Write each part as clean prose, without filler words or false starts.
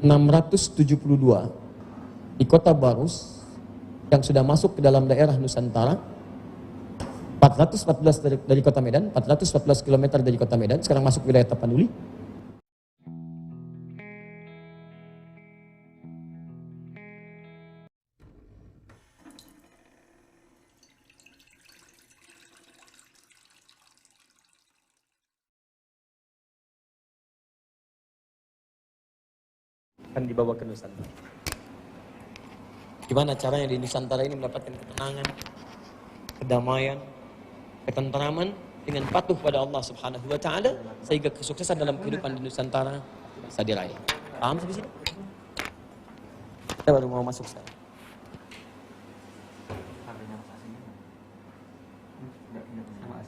672 di kota Barus yang sudah masuk ke dalam daerah Nusantara, 414 dari kota Medan, 414 km dari kota Medan, sekarang masuk wilayah Tapanuli. Akan dibawa ke Nusantara. Gimana caranya di Nusantara ini mendapatkan ketenangan, kedamaian, ketenteraman dengan patuh pada Allah Subhanahu wa taala sehingga kesuksesan dalam kehidupan di Nusantara bisa diraih. Paham sampai sini? Kita baru mau masuk sekarang.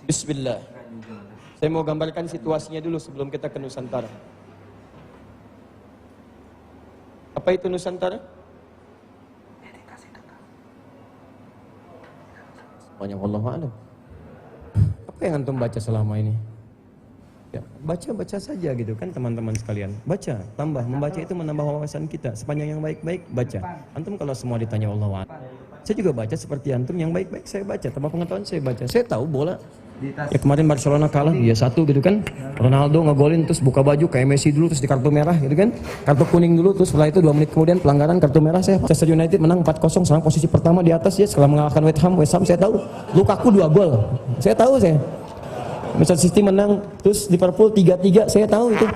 Bismillah. Saya mau gambarkan situasinya dulu sebelum kita ke Nusantara. Apa itu Nusantara? Semuanya wallahu a'lam. Apa yang antum baca selama ini? Ya, baca saja gitu kan teman-teman sekalian. Baca, tambah. Membaca itu menambah wawasan kita. Sepanjang yang baik-baik, baca. Antum kalau semua ditanya wallahu a'lam. Saya juga baca seperti antum, yang baik-baik saya baca. Tambah pengetahuan saya baca. Saya tahu bola. Ya kemarin Barcelona kalah, ya 1 gitu kan. Ronaldo ngegolin terus buka baju kayak Messi dulu, terus di kartu merah gitu kan. Kartu kuning dulu, terus setelah itu 2 menit kemudian pelanggaran kartu merah. Saya Manchester United menang 4-0, sekarang posisi pertama di atas ya setelah mengalahkan West Ham saya tahu. Lukaku 2 gol. Saya tahu saya. Manchester City menang, terus Liverpool 3-3, saya tahu itu.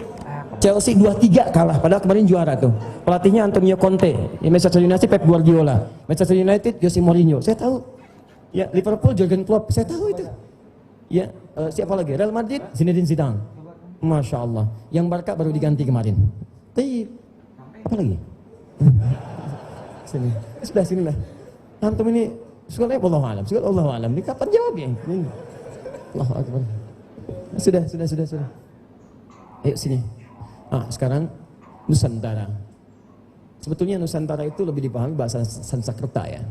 Chelsea 2-3 kalah, padahal kemarin juara tuh. Pelatihnya Antonio Conte, ya, Manchester United Pep Guardiola, Manchester United Jose Mourinho, saya tahu. Ya Liverpool Jurgen Klopp, saya tahu itu. Ya siapa lagi? Real Madrid Zinedine Zidane, Masya Allah. Yang Barca baru diganti kemarin. Tapi apa lagi? Sini, sudah sini lah. Antum ini sekolahnya wallahu alam, sekolah wallahu alam. Ini kapan jawabnya? Allahu Akbar. Sudah. Ayo sini. Sekarang Nusantara. Sebetulnya Nusantara itu lebih dipahami bahasa Sanskerta ya.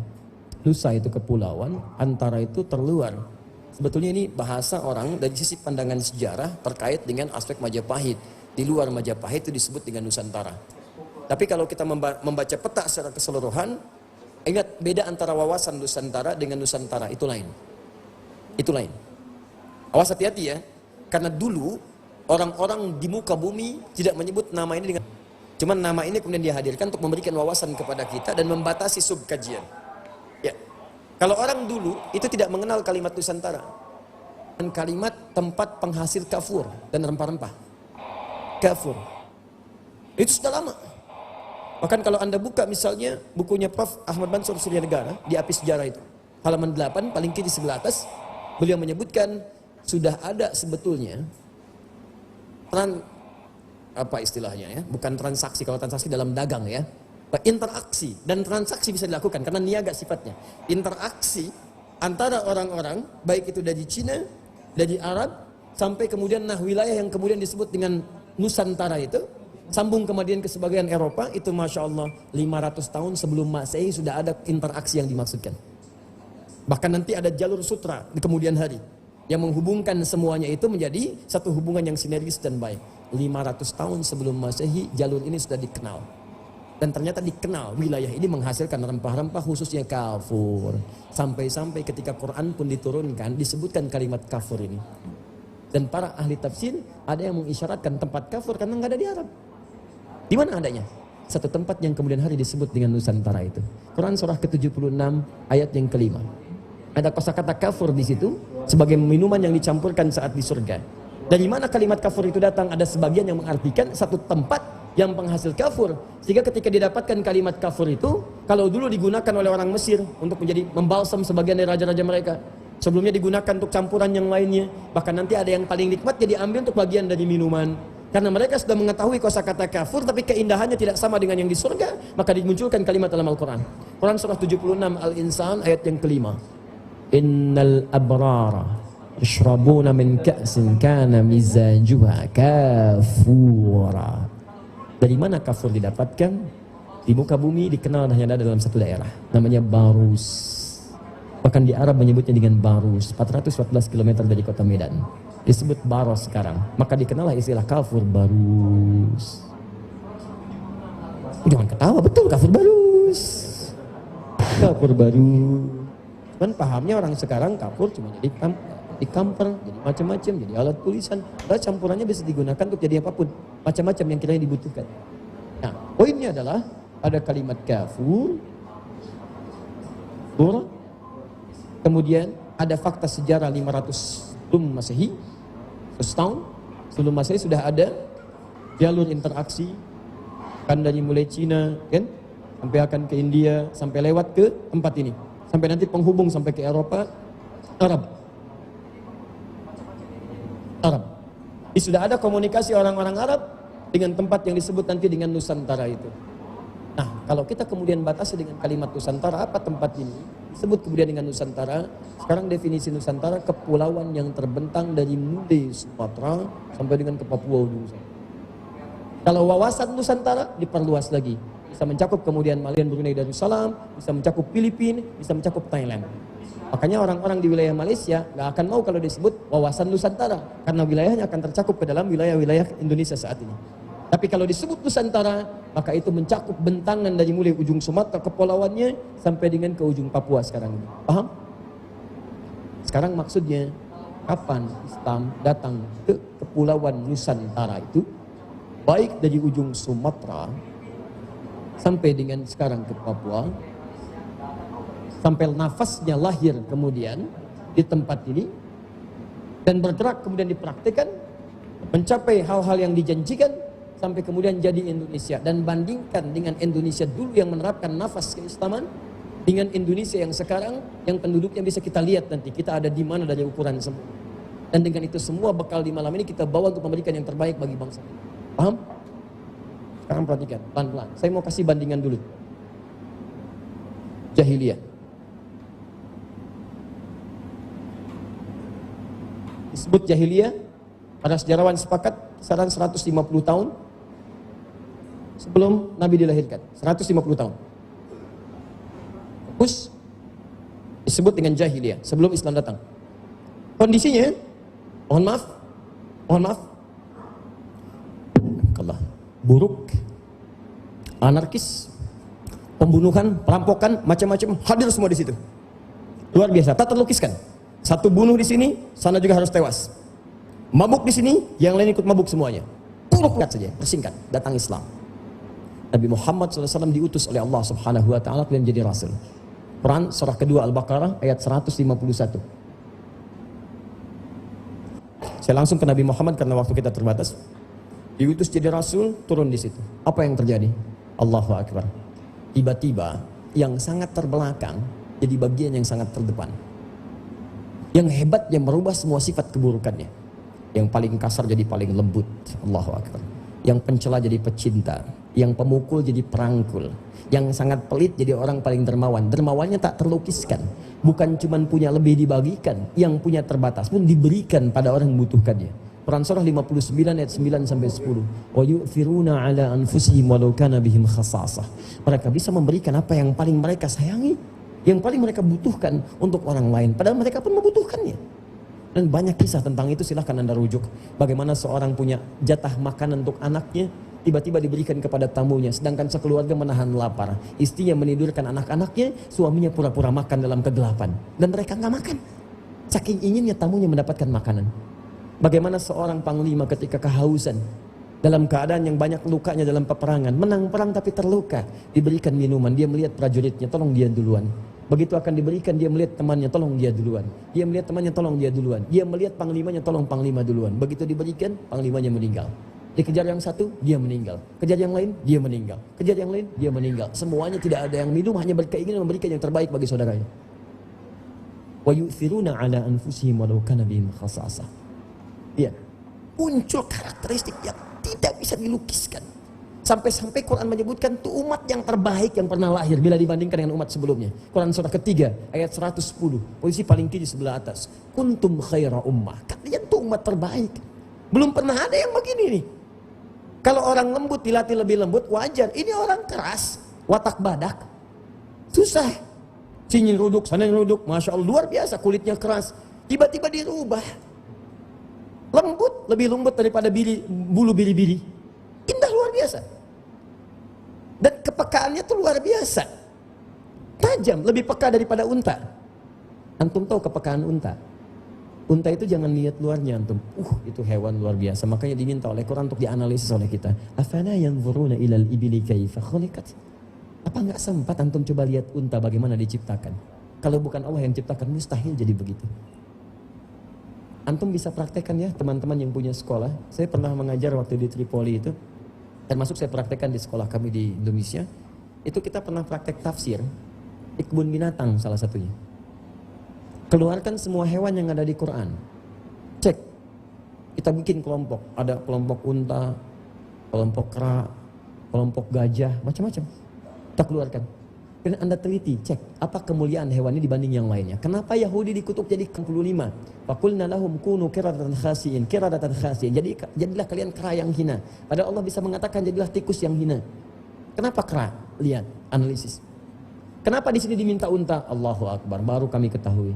Nusa itu kepulauan, antara itu terluar. Sebetulnya ini bahasa orang dari sisi pandangan sejarah terkait dengan aspek Majapahit. Di luar Majapahit itu disebut dengan Nusantara. Tapi kalau kita membaca peta secara keseluruhan, ingat beda antara wawasan Nusantara dengan Nusantara, itu lain. Itu lain. Awas hati-hati ya, karena dulu orang-orang di muka bumi tidak menyebut nama ini dengan, cuman nama ini kemudian dihadirkan untuk memberikan wawasan kepada kita dan membatasi subkajian. Ya. Kalau orang dulu itu tidak mengenal kalimat Nusantara dan kalimat tempat penghasil kafur dan rempah-rempah. Kafur. Itu sudah lama. Bahkan kalau Anda buka misalnya bukunya Prof. Ahmad Mansur Suryanegara di Api Sejarah itu, halaman 8 paling kiri sebelah atas, beliau menyebutkan sudah ada sebetulnya apa istilahnya ya, bukan transaksi, kalau transaksi dalam dagang ya, interaksi dan transaksi bisa dilakukan karena niaga sifatnya. Interaksi antara orang-orang baik itu dari Cina, dari Arab sampai kemudian wilayah yang kemudian disebut dengan Nusantara itu sambung kemudian ke sebagian Eropa itu Masya Allah 500 tahun sebelum Masehi sudah ada interaksi yang dimaksudkan. Bahkan nanti ada jalur sutra di kemudian hari yang menghubungkan semuanya itu menjadi satu hubungan yang sinergis dan baik. 500 tahun sebelum Masehi jalur ini sudah dikenal. Dan ternyata dikenal wilayah ini menghasilkan rempah-rempah khususnya kafur. Sampai-sampai ketika Quran pun diturunkan disebutkan kalimat kafur ini. Dan para ahli tafsir ada yang mengisyaratkan tempat kafur karena nggak ada di Arab. Di mana adanya? Satu tempat yang kemudian hari disebut dengan Nusantara itu. Quran surah ke-76 ayat yang kelima. Ada kosakata kafur di situ sebagai minuman yang dicampurkan saat di surga. Dari mana kalimat kafur itu datang? Ada sebagian yang mengartikan satu tempat yang penghasil kafur, sehingga ketika didapatkan kalimat kafur itu, kalau dulu digunakan oleh orang Mesir untuk menjadi membalsam sebagian dari raja-raja mereka, sebelumnya digunakan untuk campuran yang lainnya, bahkan nanti ada yang paling nikmat jadi ambil untuk bagian dari minuman, karena mereka sudah mengetahui kosakata kafur tapi keindahannya tidak sama dengan yang di surga, maka dimunculkan kalimat dalam Al-Quran. Quran surah 76 Al-Insan ayat yang kelima, innal abrara yashrabuna min ka'sin kana mizajuha kafura. Dari mana kafur didapatkan? Di muka bumi dikenal hanya ada dalam satu daerah, namanya Barus. Bahkan di Arab menyebutnya dengan Barus, 414 km dari kota Medan. Disebut Baros sekarang. Maka dikenallah istilah kafur Barus. Jangan ketawa, betul kafir baru. Kafir baru. Cuman pahamnya orang sekarang kafir cuma jadi kamper, jadi macam-macam, jadi alat tulisan. Padahal campurannya bisa digunakan untuk jadi apapun, macam-macam yang kiranya dibutuhkan. Nah, poinnya adalah ada kalimat kafur, kemudian ada fakta sejarah 500 sebelum Masehi, 100 tahun sebelum Masehi sudah ada jalur interaksi, kan dari mulai Cina kan sampai akan ke India, sampai lewat ke tempat ini, sampai nanti penghubung sampai ke Eropa, Arab. Ini sudah ada komunikasi orang-orang Arab dengan tempat yang disebut nanti dengan Nusantara itu. Nah, kalau kita kemudian batasi dengan kalimat Nusantara, apa tempat ini disebut kemudian dengan Nusantara? Sekarang definisi Nusantara kepulauan yang terbentang dari mulai Sumatera sampai dengan ke Papua ujung sana. Kalau wawasan Nusantara diperluas lagi, bisa mencakup kemudian Malian, Brunei, Darussalam, bisa mencakup Filipina, bisa mencakup Thailand. Makanya orang-orang di wilayah Malaysia nggak akan mau kalau disebut wawasan Nusantara, karena wilayahnya akan tercakup ke dalam wilayah-wilayah Indonesia saat ini. Tapi kalau disebut Nusantara, maka itu mencakup bentangan dari mulai ujung Sumatera kepulauannya sampai dengan ke ujung Papua sekarang ini. Paham? Sekarang maksudnya, kapan Islam datang ke kepulauan Nusantara itu, baik dari ujung Sumatera sampai dengan sekarang ke Papua, sampai nafasnya lahir kemudian di tempat ini dan bergerak kemudian dipraktikkan mencapai hal-hal yang dijanjikan sampai kemudian jadi Indonesia. Dan bandingkan dengan Indonesia dulu yang menerapkan nafas keislaman dengan Indonesia yang sekarang yang penduduknya bisa kita lihat nanti kita ada di mana dari ukuran semua. Dan dengan itu semua bekal di malam ini kita bawa untuk memberikan yang terbaik bagi bangsa ini. Paham? Sekarang perhatikan pelan-pelan. Saya mau kasih bandingan dulu. Jahiliyah. Disebut jahiliyah, para sejarawan sepakat kisaran 150 tahun sebelum Nabi dilahirkan. 150 tahun. Terus disebut dengan jahiliyah sebelum Islam datang. Kondisinya, mohon maaf, Allah, buruk, anarkis, pembunuhan, perampokan, macam-macam hadir semua di situ. Luar biasa, tak terlukiskan. Satu bunuh di sini, sana juga harus tewas. Mabuk di sini, yang lain ikut mabuk semuanya. Buruk saja, persingkat, datang Islam. Nabi Muhammad SAW diutus oleh Allah Subhanahu Wa Taala dan jadi Rasul. Quran surah kedua Al-Baqarah ayat 151. Saya langsung ke Nabi Muhammad karena waktu kita terbatas. Diutus jadi Rasul, turun di situ. Apa yang terjadi? Allahu Akbar. Tiba-tiba yang sangat terbelakang jadi bagian yang sangat terdepan. Yang hebat yang merubah semua sifat keburukannya. Yang paling kasar jadi paling lembut. Allahu Akbar. Yang pencela jadi pecinta. Yang pemukul jadi perangkul. Yang sangat pelit jadi orang paling dermawan. Dermawannya tak terlukiskan. Bukan cuma punya lebih dibagikan. Yang punya terbatas pun diberikan pada orang yang membutuhkannya. Quran surah 59 ayat 9 sampai 10. Wa yu'thiruna ala anfusihim walau kana bihim khasasah. Mereka bisa memberikan apa yang paling mereka sayangi, yang paling mereka butuhkan untuk orang lain, padahal mereka pun membutuhkannya. Dan banyak kisah tentang itu, silahkan Anda rujuk. Bagaimana seorang punya jatah makanan untuk anaknya, tiba-tiba diberikan kepada tamunya, sedangkan sekeluarga menahan lapar. Istrinya menidurkan anak-anaknya, suaminya pura-pura makan dalam kegelapan, dan mereka nggak makan. Saking inginnya tamunya mendapatkan makanan. Bagaimana seorang panglima ketika kehausan, dalam keadaan yang banyak lukanya dalam peperangan, menang perang tapi terluka, diberikan minuman, dia melihat prajuritnya, tolong dia duluan. Begitu akan diberikan, dia melihat temannya, tolong dia duluan. Dia melihat temannya, tolong dia duluan. Dia melihat panglimanya, tolong panglima duluan. Begitu diberikan, panglimanya meninggal. Dikejar yang satu, dia meninggal. Kejar yang lain, dia meninggal. Kejar yang lain, dia meninggal. Semuanya tidak ada yang minum, hanya berkeinginan memberikan yang terbaik bagi saudaranya. Wa yu'thiruna ala anfusihim walau kana bihim khasasah. Iya, muncul karakteristik yang tidak bisa dilukiskan. Sampai-sampai Quran menyebutkan itu umat yang terbaik yang pernah lahir bila dibandingkan dengan umat sebelumnya. Quran surah ketiga ayat 110, posisi paling tinggi sebelah atas. Kuntum khaira ummah. Kalian tuh umat terbaik. Belum pernah ada yang begini nih. Kalau orang lembut dilatih lebih lembut, wajar. Ini orang keras, watak badak, susah. Sini ruduk, sana ruduk, Masya Allah, luar biasa, kulitnya keras. Tiba-tiba dirubah. Lembut, lebih lembut daripada bulu biri-biri. Indah luar biasa. Dan kepekaannya tuh luar biasa. Tajam, lebih peka daripada unta. Antum tahu kepekaan unta? Unta itu jangan lihat luarnya antum. Itu hewan luar biasa. Makanya diminta oleh Quran untuk dianalisis oleh kita. Afala yanzuruna ilal ibili kaifa khuliqat. Apa enggak sempat antum coba lihat unta bagaimana diciptakan? Kalau bukan Allah yang ciptakan, mustahil jadi begitu. Antum bisa praktekkan ya, teman-teman yang punya sekolah. Saya pernah mengajar waktu di Tripoli itu. Termasuk saya praktekkan di sekolah kami di Indonesia. Itu kita pernah praktek tafsir di kebun binatang salah satunya. Keluarkan semua hewan yang ada di Quran. Cek. Kita bikin kelompok. Ada kelompok unta, kelompok kera, kelompok gajah, macam-macam. Kita keluarkan. Dan Anda teliti, cek apa kemuliaan hewan ini dibanding yang lainnya. Kenapa Yahudi dikutuk jadi 65? Faqulna lahum kunu qiradatan khasiin, qiradatan khasiin. Jadilah kalian kera yang hina. Padahal Allah bisa mengatakan jadilah tikus yang hina. Kenapa kera? Lihat, analisis. Kenapa di sini diminta unta? Allahu Akbar, baru kami ketahui.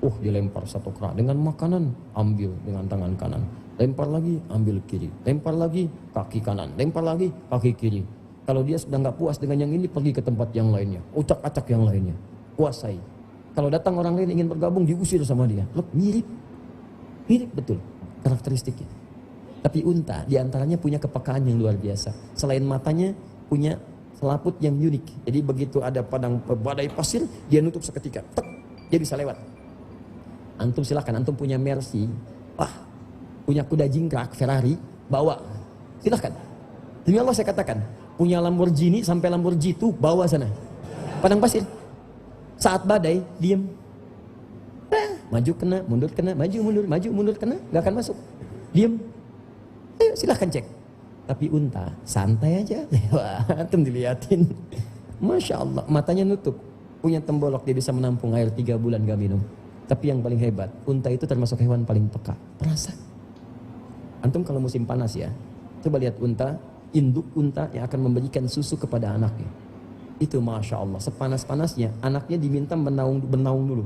Dilempar satu kera dengan makanan, ambil dengan tangan kanan. Lempar lagi, ambil kiri. Lempar lagi, kaki kanan. Lempar lagi, kaki kiri. Kalau dia sudah nggak puas dengan yang ini, pergi ke tempat yang lainnya. Ucak-acak yang lainnya. Kuasai. Kalau datang orang lain ingin bergabung, diusir sama dia. Loh, mirip. Mirip betul karakteristiknya. Tapi unta diantaranya punya kepekaan yang luar biasa. Selain matanya, punya selaput yang unik. Jadi begitu ada padang badai pasir, dia nutup seketika. Tek, dia bisa lewat. Antum silahkan, antum punya Mercy, punya kuda jingkrak, Ferrari, bawa. Silahkan. Demi Allah saya katakan, punya Lamborghini sampai Lamborghini itu bawa sana. Padang pasir. Saat badai, diem. Maju kena, mundur kena, maju mundur kena, gak akan masuk. Diem. Ayo silahkan cek. Tapi unta, santai aja. Antum dilihatin. Masya Allah, matanya nutup. Punya tembolok, dia bisa menampung air 3 bulan gak minum. Tapi yang paling hebat, unta itu termasuk hewan paling peka. Perasa. Antum kalau musim panas ya, coba lihat unta, induk unta yang akan memberikan susu kepada anaknya. Itu Masya Allah, sepanas-panasnya anaknya diminta bernaung dulu.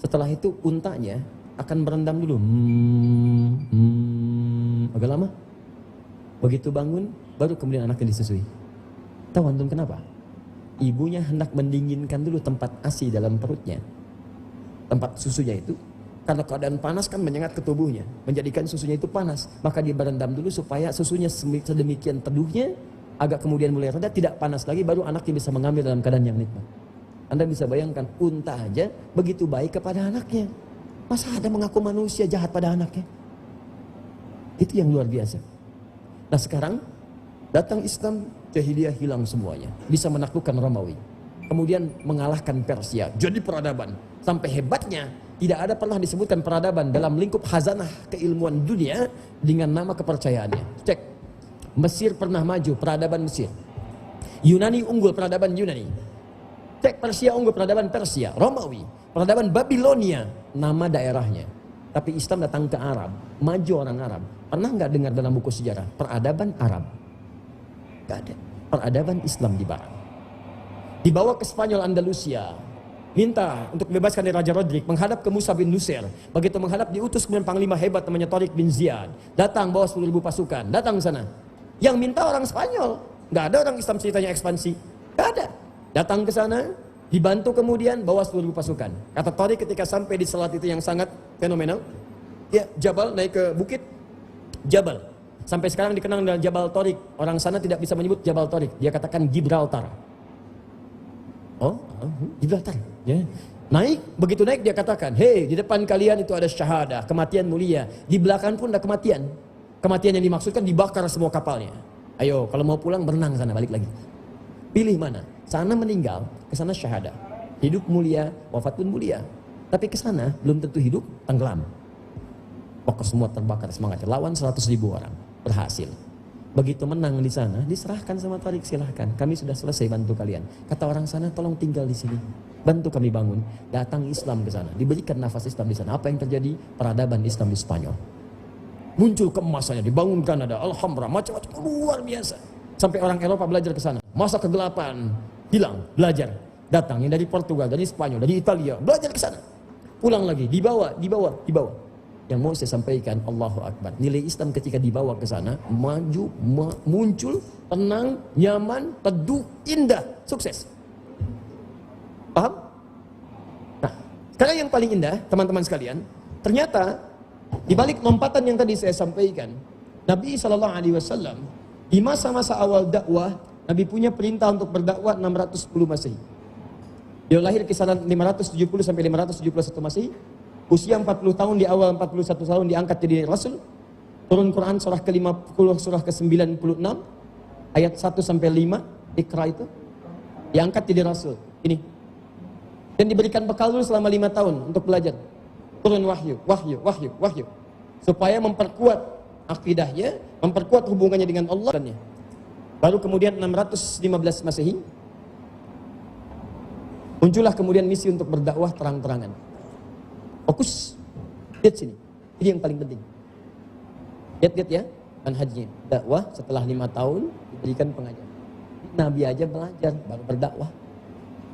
Setelah itu untanya akan berendam dulu. Agak lama. Begitu bangun, baru kemudian anaknya disusui. Tahu antum kenapa? Ibunya hendak mendinginkan dulu tempat ASI dalam perutnya. Tempat susunya itu, karena keadaan panas kan menyengat ke tubuhnya, menjadikan susunya itu panas. Maka dia berendam dulu supaya susunya sedemikian teduhnya, agak kemudian mulai reda, tidak panas lagi, baru anaknya bisa mengambil dalam keadaan yang nikmat. Anda bisa bayangkan, unta aja begitu baik kepada anaknya. Masa ada mengaku manusia jahat pada anaknya? Itu yang luar biasa. Nah sekarang, datang Islam, jahiliyah hilang semuanya. Bisa menaklukkan Romawi. Kemudian mengalahkan Persia, jadi peradaban. Sampai hebatnya, tidak ada pernah disebutkan peradaban dalam lingkup khazanah keilmuan dunia dengan nama kepercayaannya. Cek, Mesir pernah maju, peradaban Mesir. Yunani unggul, peradaban Yunani. Cek, Persia unggul, peradaban Persia. Romawi, peradaban Babilonia, nama daerahnya. Tapi Islam datang ke Arab, maju orang Arab. Pernah nggak dengar dalam buku sejarah peradaban Arab? Nggak ada. Peradaban Islam di Barat. Dibawa ke Spanyol, Andalusia, minta untuk bebaskan dari Raja Rodrik, menghadap ke Musa bin Nusair. Begitu menghadap, diutus kemudian panglima hebat namanya Tariq bin Ziyad. Datang bawa 10.000 pasukan, datang sana. Yang minta orang Spanyol, nggak ada orang Islam ceritanya ekspansi, nggak ada. Datang ke sana, dibantu kemudian bawa 10.000 pasukan. Kata Tariq ketika sampai di selat itu yang sangat fenomenal, ya Jabal, naik ke bukit, Jabal. Sampai sekarang dikenal dengan Jabal Tariq. Orang sana tidak bisa menyebut Jabal Tariq, dia katakan Gibraltar. Gibraltar. Ya. Naik, begitu naik dia katakan, hei, di depan kalian itu ada syahadah, kematian mulia. Di belakang pun ada kematian. Kematian yang dimaksudkan dibakar semua kapalnya. Ayo, kalau mau pulang berenang sana, balik lagi. Pilih mana? Sana meninggal, ke sana syahadah. Hidup mulia, wafat pun mulia. Tapi ke sana belum tentu hidup, tenggelam. Pokok semua terbakar semangatnya. Lawan 100.000 orang, berhasil. Begitu menang di sana, diserahkan sama Tariq, silahkan. Kami sudah selesai bantu kalian. Kata orang sana, tolong tinggal di sini. Bantu kami bangun. Datang Islam ke sana. Diberikan nafas Islam di sana. Apa yang terjadi? Peradaban Islam di Spanyol. Muncul keemasannya, dibangun Kanada, Alhambra, macam-macam luar biasa. Sampai orang Eropa belajar ke sana. Masa kegelapan, hilang, belajar. Datang yang dari Portugal, dari Spanyol, dari Italia, belajar ke sana. Pulang lagi, dibawa. Yang mau saya sampaikan, Allahu Akbar. Nilai Islam ketika dibawa ke sana, maju, muncul, tenang, nyaman, teduh, indah, sukses. Paham? Nah, sekarang yang paling indah, teman-teman sekalian, ternyata di balik lompatan yang tadi saya sampaikan, Nabi SAW di masa-masa awal dakwah, Nabi punya perintah untuk berdakwah 610 Masehi. Dia lahir kisaran 570 sampai 571 Masehi. Usia 40 tahun, di awal 41 tahun diangkat jadi Rasul. Turun Quran surah ke-50, surah ke-96, ayat 1 sampai 5, Iqra itu. Diangkat jadi Rasul. Ini. Dan diberikan bekal dulu selama 5 tahun untuk belajar. Turun wahyu. Supaya memperkuat akidahnya, memperkuat hubungannya dengan Allah. Baru kemudian 615 Masehi, muncullah kemudian misi untuk berdakwah terang-terangan. Fokus, lihat sini, ini yang paling penting. Lihat ya, manhajnya. Dakwah setelah 5 tahun diberikan pengajaran. Nabi aja belajar, baru berdakwah.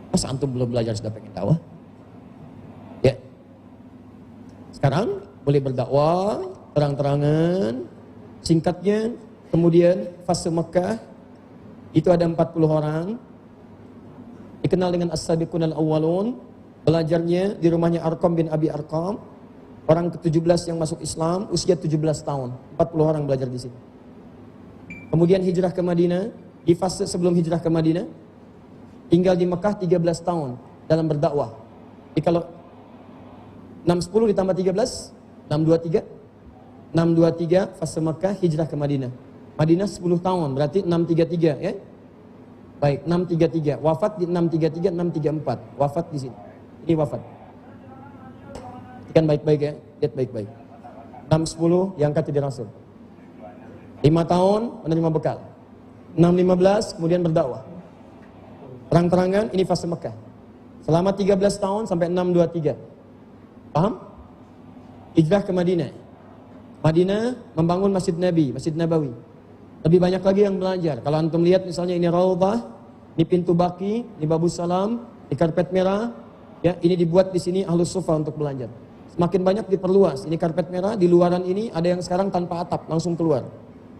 Masa antum belum belajar sudah pengen dakwah? Ya. Sekarang boleh berdakwah terang-terangan. Singkatnya, kemudian fase Mekah itu ada 40 orang. Dikenal dengan As-Sabiqun Al-Awwalun. Belajarnya di rumahnya Arqam bin Abi Arqam. Orang ke-17 yang masuk Islam, usia 17 tahun. 40 orang belajar di sini. Kemudian hijrah ke Madinah. Di fase sebelum hijrah ke Madinah, tinggal di Mekah 13 tahun dalam berdakwah. Jadi kalau 610 ditambah 13, 623. 623 fase Mekah, hijrah ke Madinah. Madinah 10 tahun, berarti 633 ya. Baik, 633. Wafat di 633, 634. Wafat di sini. Ini wafat. Ikan baik-baik ya, lihat baik-baik. 610 diangkat jadi Rasul. 5 tahun menerima bekal. 615 kemudian berdakwah. Terang-terangan, ini fase Mekah. Selama 13 tahun sampai 623. Paham? Hijrah ke Madinah. Madinah membangun Masjid Nabi, Masjid Nabawi. Lebih banyak lagi yang belajar. Kalau antum lihat misalnya ini Raudhah, ini pintu Baqi, ini Babus Salam, di karpet merah. Ya, ini dibuat di sini Ahlus Sufa untuk belajar. Semakin banyak diperluas. Ini karpet merah, di luaran ini ada yang sekarang tanpa atap, langsung keluar.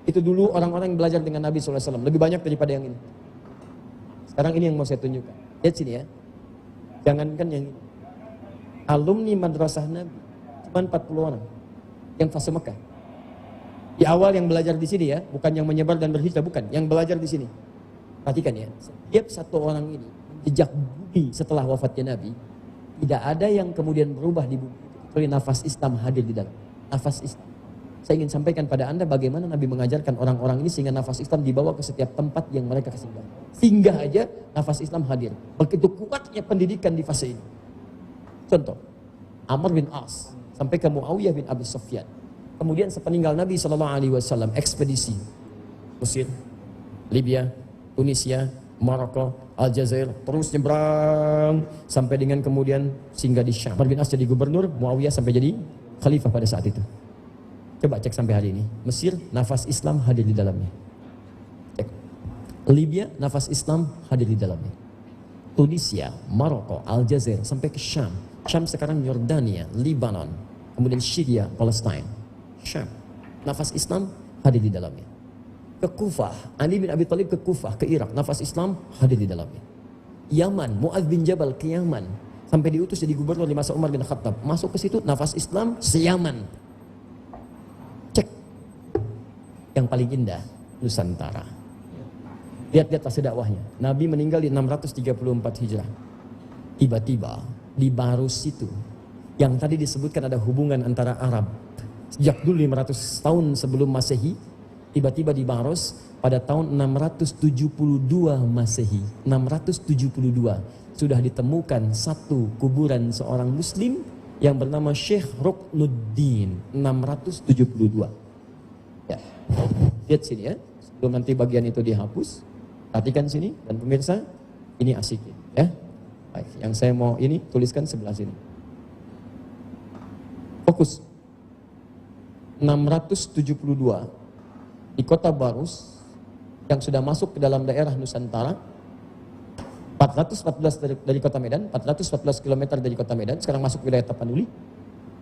Itu dulu orang-orang yang belajar dengan Nabi SAW. Lebih banyak daripada yang ini. Sekarang ini yang mau saya tunjukkan. Lihat sini ya. Jangankan yang ini. Alumni madrasah Nabi cuma 40 orang. Yang fase Mekah. Di awal yang belajar di sini ya, bukan yang menyebar dan berhijrah, bukan. Yang belajar di sini. Perhatikan ya. Setiap satu orang ini jejak bumi setelah wafatnya Nabi, tidak ada yang kemudian berubah di bumi itu kecuali nafas Islam hadir di dalam. Nafas Islam. Saya ingin sampaikan pada Anda bagaimana Nabi mengajarkan orang-orang ini sehingga nafas Islam dibawa ke setiap tempat yang mereka kesinggah. Singgah aja nafas Islam hadir. Begitu kuatnya pendidikan di fase ini. Contoh, Amr bin As sampai ke Muawiyah bin Abi Sufyan. Kemudian sepeninggal Nabi SAW ekspedisi Mesir, Libya, Tunisia, Maroko, Aljazair, terus nyebrang sampai dengan kemudian singgah di Syam. Amr bin As jadi gubernur, Muawiyah sampai jadi khalifah pada saat itu. Coba cek sampai hari ini. Mesir, nafas Islam hadir di dalamnya. Cek. Libya, nafas Islam hadir di dalamnya. Tunisia, Maroko, Aljazair sampai ke Syam. Syam sekarang Yordania, Lebanon, kemudian Syria, Palestina. Syam, nafas Islam hadir di dalamnya. Ke Kufah, Ali bin Abi Thalib ke Kufah, ke Irak, nafas Islam hadir di dalamnya. Yaman, Mu'adz bin Jabal ke Yaman, sampai diutus jadi gubernur di masa Umar bin Khattab. Masuk ke situ, nafas Islam se-Yaman. Cek. Yang paling indah, Nusantara. Lihat-lihat fase dakwahnya. Nabi meninggal di 634 Hijrah. Tiba-tiba di Barus itu, yang tadi disebutkan ada hubungan antara Arab. Sejak dulu 500 tahun sebelum Masehi, tiba-tiba di Baros pada tahun 672 Masehi, 672 sudah ditemukan satu kuburan seorang muslim yang bernama Syekh Ruknuddin, 672. Ya. Lihat sini ya, sebelum nanti bagian itu dihapus, perhatikan sini dan pemirsa, ini asik ya. Baik, yang saya mau ini tuliskan sebelah sini. Fokus. 672 di kota Barus yang sudah masuk ke dalam daerah Nusantara, 414 dari kota Medan, 414 km dari kota Medan, sekarang masuk wilayah Tapanuli.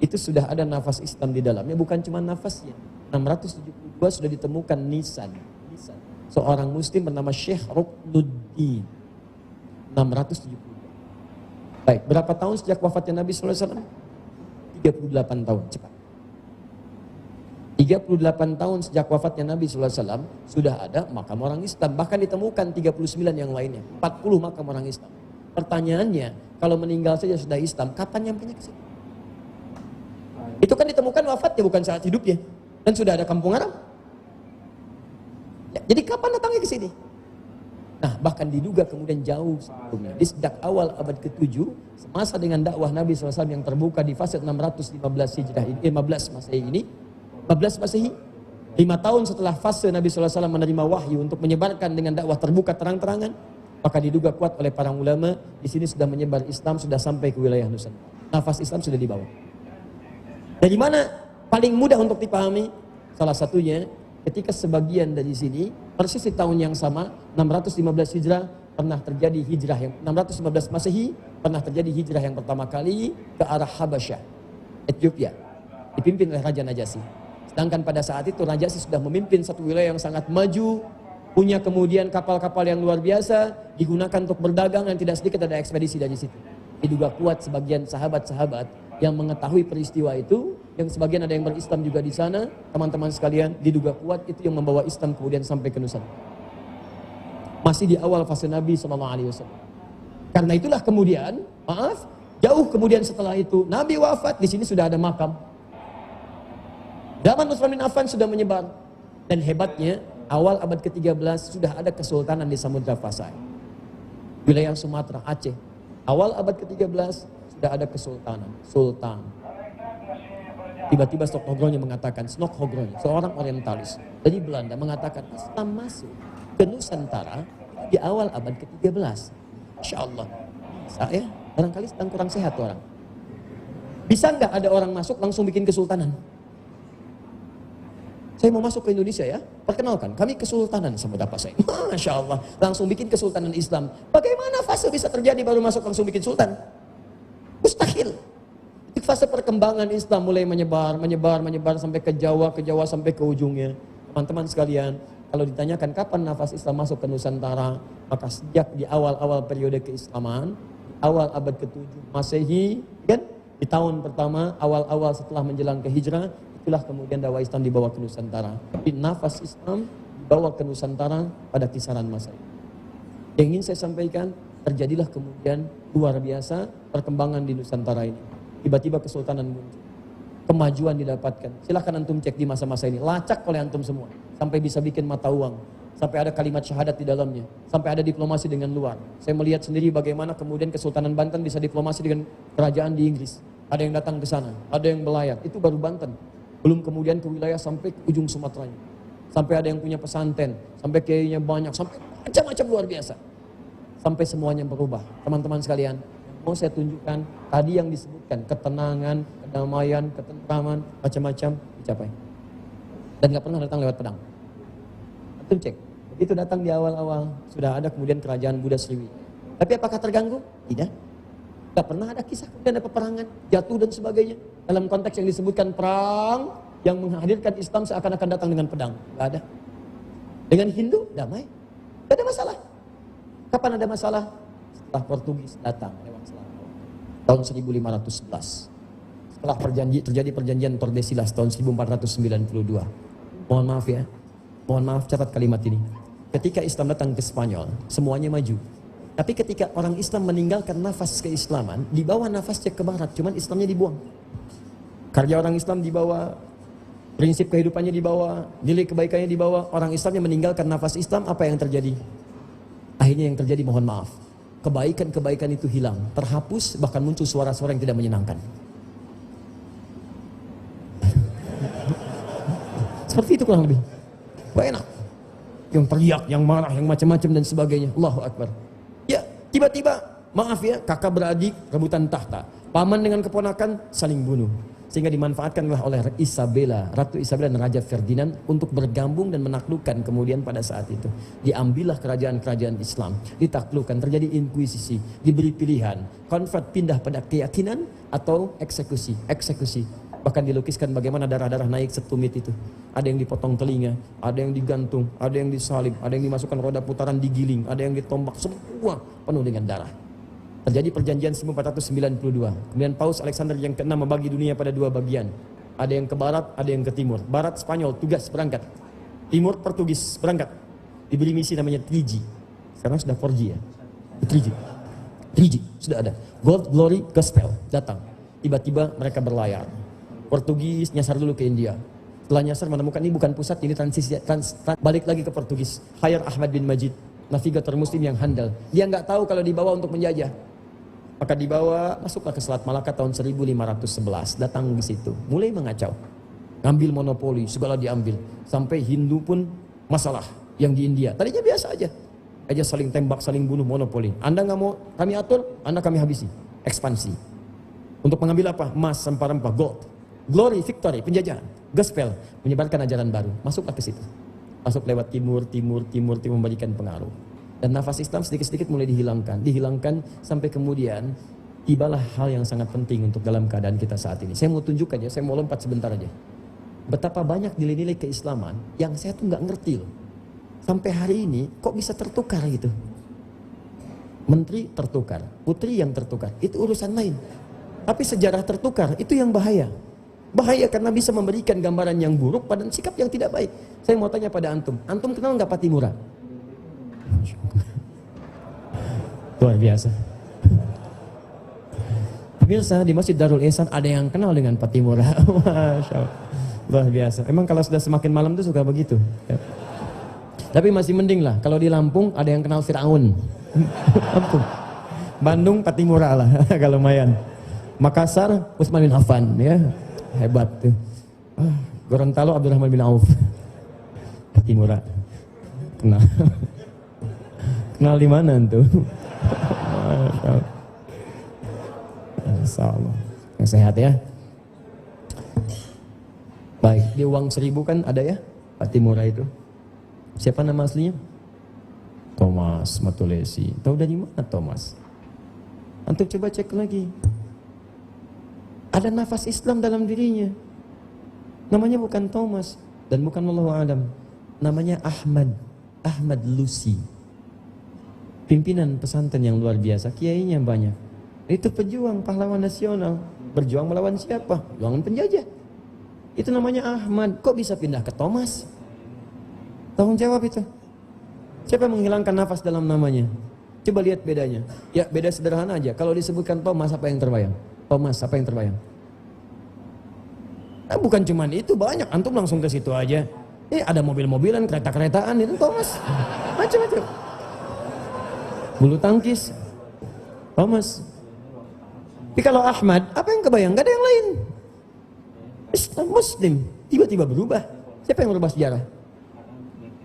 itu sudah ada nafas Islam di dalamnya, bukan cuma nafasnya. 672 sudah ditemukan nisan. Seorang muslim bernama Syekh Ruknuddin. 672. Baik, berapa tahun sejak wafatnya Nabi SAW? 38 tahun, cepat. 38 tahun sejak wafatnya Nabi SAW sudah ada makam orang Islam. Bahkan ditemukan 39 yang lainnya. 40 makam orang Islam. Pertanyaannya, kalau meninggal saja sudah Islam, kapan nyampenya ke sini? Itu kan ditemukan wafatnya, bukan saat hidupnya. Dan sudah ada kampung Arab. Ya, jadi kapan datangnya ke sini? Nah, bahkan diduga kemudian jauh sebelumnya. Di sejak awal abad ke-7, semasa dengan dakwah Nabi SAW yang terbuka di fase 615 Hijrah ini, 15 Masehi ini, 15 Masehi, 5 tahun setelah fase Nabi SAW menerima wahyu untuk menyebarkan dengan dakwah terbuka terang-terangan, maka diduga kuat oleh para ulama, di sini sudah menyebar Islam, sudah sampai ke wilayah Nusantara. Nafas Islam sudah dibawa. Dari mana paling mudah untuk dipahami? Salah satunya, ketika sebagian dari sini, persis di tahun yang sama, 615 Hijrah, pernah terjadi hijrah yang 615 Masehi, pernah terjadi hijrah yang pertama kali ke arah Habasyah, Ethiopia, dipimpin oleh Raja Najasyi. Sedangkan pada saat itu Najasyi sudah memimpin satu wilayah yang sangat maju, punya kemudian kapal-kapal yang luar biasa, digunakan untuk berdagang dan tidak sedikit ada ekspedisi dari situ. Diduga kuat sebagian sahabat-sahabat yang mengetahui peristiwa itu, yang sebagian ada yang berislam juga di sana, teman-teman sekalian, diduga kuat itu yang membawa Islam kemudian sampai ke Nusantara. Masih di awal fase Nabi SAW. Karena itulah kemudian, jauh kemudian setelah itu, Nabi wafat, di sini sudah ada makam. Zaman Utsman bin Affan sudah menyebar. Dan hebatnya, awal abad ke-13 sudah ada kesultanan di Samudra Pasai. Wilayah Sumatera, Aceh. Awal abad ke-13 sudah ada kesultanan, sultan. Tiba-tiba Snokhogronya mengatakan, Snokhogronya, seorang orientalis dari Belanda mengatakan Islam masuk ke Nusantara di awal abad ke-13. Masya Allah, bisa ya? Barangkali sedang kurang sehat orang. Bisa nggak ada orang masuk langsung bikin kesultanan? Saya mau masuk ke Indonesia ya, perkenalkan, kami kesultanan Samudra Pasai. Masya Allah, langsung bikin kesultanan Islam. Bagaimana fase bisa terjadi baru masuk langsung bikin sultan? Mustahil. Itu fase perkembangan Islam mulai menyebar sampai ke Jawa sampai ke ujungnya. Teman-teman sekalian, kalau ditanyakan kapan nafas Islam masuk ke Nusantara, maka sejak di awal-awal periode keislaman, awal abad ke-7 Masehi, kan? Di tahun pertama, awal-awal setelah menjelang ke hijrah, itulah kemudian dakwah Islam dibawa ke Nusantara. Tapi nafas Islam dibawa ke Nusantara pada kisaran masa itu. Yang ingin saya sampaikan, terjadilah kemudian luar biasa perkembangan di Nusantara ini. Tiba-tiba kesultanan muncul. Kemajuan didapatkan. Silahkan antum cek di masa-masa ini. Lacak oleh antum semua. Sampai bisa bikin mata uang. Sampai ada kalimat syahadat di dalamnya. Sampai ada diplomasi dengan luar. Saya melihat sendiri bagaimana kemudian Kesultanan Banten bisa diplomasi dengan kerajaan di Inggris. Ada yang datang ke sana. Ada yang belayar. Itu baru Banten. Belum kemudian ke wilayah sampai ke ujung Sumateranya. Sampai ada yang punya pesantren. Sampai kiainya banyak. Sampai macam-macam luar biasa. Sampai semuanya berubah. Teman-teman sekalian, mau saya tunjukkan tadi yang disebutkan, ketenangan, kedamaian, ketentraman, macam-macam dicapai. Dan gak pernah datang lewat pedang. Antum cek, begitu datang di awal-awal, sudah ada kemudian kerajaan Buddha Sriwijaya. Tapi apakah terganggu? Tidak. Gak pernah ada kisah kemudian ada peperangan, jatuh dan sebagainya. Dalam konteks yang disebutkan perang, yang menghadirkan Islam seakan-akan datang dengan pedang. Gak ada. Dengan Hindu, damai. Gak ada masalah. Kapan ada masalah? Setelah Portugis datang lewat Selat tahun 1511. Setelah terjadi perjanjian Tordesillas tahun 1492. Mohon maaf ya. Mohon maaf, catat kalimat ini. Ketika Islam datang ke Spanyol, semuanya maju. Tapi ketika orang Islam meninggalkan nafas keislaman, dibawa nafasnya ke barat, cuman Islamnya dibuang. Karya orang Islam dibawa, prinsip kehidupannya dibawa, nilai kebaikannya dibawa. Orang Islam yang meninggalkan nafas Islam, apa yang terjadi? Akhirnya yang terjadi, mohon maaf, kebaikan-kebaikan itu hilang, terhapus, bahkan muncul suara-suara yang tidak menyenangkan. Seperti itu kurang lebih. Enak. Yang teriak, yang marah, yang macam-macam dan sebagainya. Allahu Akbar. Ya, tiba-tiba, maaf ya, kakak beradik rebutan tahta. Paman dengan keponakan saling bunuh. Sehingga dimanfaatkanlah oleh Isabella, Ratu Isabella dan Raja Ferdinand untuk bergabung dan menaklukkan kemudian pada saat itu. Diambillah kerajaan-kerajaan Islam, ditaklukkan, terjadi inkuisisi, diberi pilihan, konvert pindah pada keyakinan atau eksekusi. Bahkan dilukiskan bagaimana darah-darah naik setumit itu. Ada yang dipotong telinga, ada yang digantung, ada yang disalib, ada yang dimasukkan roda putaran digiling, ada yang ditombak, semua penuh dengan darah. Terjadi perjanjian 1492. Kemudian Paus Alexander yang ke-6 membagi dunia pada dua bagian. Ada yang ke barat, ada yang ke timur. Barat Spanyol tugas berangkat. Timur Portugis berangkat. Diberi misi namanya 3G. Sekarang sudah 4G ya. 3G sudah ada. Gold, Glory, Gospel datang. Tiba-tiba mereka berlayar. Portugis nyasar dulu ke India. Setelah nyasar menemukan ini bukan pusat, ini transisi, balik lagi ke Portugis. Hire Ahmad bin Majid, navigator muslim yang handal. Dia nggak tahu kalau dibawa untuk menjajah. Maka dibawa, masuklah ke Selat Malaka tahun 1511. Datang di situ, mulai mengacau. Ngambil monopoli, segala diambil. Sampai Hindu pun masalah yang di India. Tadinya biasa aja saling tembak, saling bunuh, monopoli. Anda nggak mau kami atur, Anda kami habisi. Ekspansi. Untuk mengambil apa? Emas, rempah-rempah, gold. Glory, victory, penjajahan. Gospel, menyebarkan ajaran baru. Masuklah ke situ. Masuk lewat timur, memberikan pengaruh. Dan nafas Islam sedikit-sedikit mulai dihilangkan sampai kemudian tibalah hal yang sangat penting untuk dalam keadaan kita saat ini. Saya mau tunjukkan ya, saya mau lompat sebentar aja. Betapa banyak nilai-nilai keislaman yang saya tuh nggak ngerti loh. Sampai hari ini kok bisa tertukar gitu. Menteri tertukar, putri yang tertukar, itu urusan lain. Tapi sejarah tertukar, itu yang bahaya. Bahaya karena bisa memberikan gambaran yang buruk pada sikap yang tidak baik. Saya mau tanya pada antum, antum kenal nggak Patimura? Luar biasa. Pemirsa, di Masjid Darul Ihsan ada yang kenal dengan Patimura. Masya Allah. Luar biasa. Emang kalau sudah semakin malam itu suka begitu. Ya. Tapi masih mending lah. Kalau di Lampung ada yang kenal Fir'aun. Lampung. Bandung Patimura lah. Kalau lumayan. Makassar Utsman bin Affan. Ya. Hebat tuh. Gorontalo Abdurrahman bin Auf. Patimura. Kenal. Kenal di mana tuh? Masya Allah. Yang sehat ya. Baik, di uang 1000 kan ada ya? Patimura itu. Siapa nama aslinya? Thomas Matulesi. Tahu dari mana Thomas? Antum coba cek lagi. Ada nafas Islam dalam dirinya. Namanya bukan Thomas dan bukan wallahu alam. Namanya Ahmad Lusi. Pimpinan pesantren yang luar biasa, kiainya banyak. Itu pejuang pahlawan nasional. Berjuang melawan siapa? Melawan penjajah. Itu namanya Ahmad. Kok bisa pindah ke Thomas? Tanggung jawab itu. Siapa yang menghilangkan nafas dalam namanya? Coba lihat bedanya. Ya beda sederhana aja. Kalau disebutkan Thomas, apa yang terbayang? Thomas, apa yang terbayang? Nah, bukan cuman itu, banyak. Antum langsung ke situ aja. Ada mobil-mobilan, kereta-keretaan, itu Thomas. Macam-macam. Bulu tangkis, Thomas. Tapi kalau Ahmad, apa yang kebayang? Gak ada yang lain. Islam Muslim, tiba-tiba berubah. Siapa yang merubah sejarah?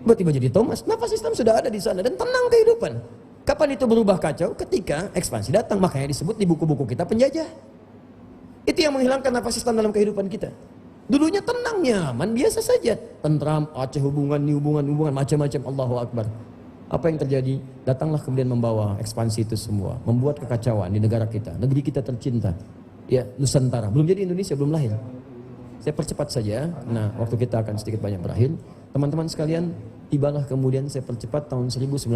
Tiba-tiba jadi Thomas. Nafas Islam sudah ada di sana dan tenang kehidupan. Kapan itu berubah kacau? Ketika ekspansi datang. Makanya disebut di buku-buku kita penjajah. Itu yang menghilangkan nafas Islam dalam kehidupan kita. Dulunya tenang, nyaman, biasa saja. Tentram, Aceh hubungan, macam-macam. Allahu Akbar. Apa yang terjadi? Datanglah kemudian membawa ekspansi itu semua. Membuat kekacauan di negara kita. Negeri kita tercinta. Ya, Nusantara. Belum jadi Indonesia, belum lahir. Saya percepat saja. Nah, waktu kita akan sedikit banyak berakhir. Teman-teman sekalian, tibalah kemudian saya percepat tahun 1905.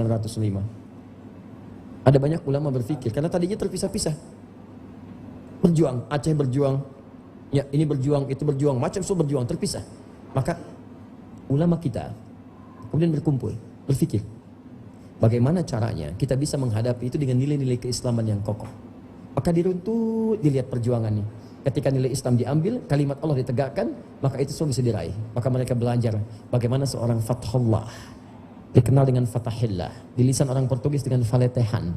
Ada banyak ulama berpikir, karena tadinya terpisah-pisah. Berjuang, Aceh berjuang, ya ini berjuang, itu berjuang, macam so berjuang, terpisah. Maka ulama kita kemudian berkumpul, berpikir, bagaimana caranya kita bisa menghadapi itu dengan nilai-nilai keislaman yang kokoh. Maka diruntut, dilihat perjuangannya. Ketika nilai Islam diambil, kalimat Allah ditegakkan, maka itu semua bisa diraih. Maka mereka belajar bagaimana seorang Fathullah dikenal dengan Fatahillah, di lisan orang Portugis dengan Faletehan,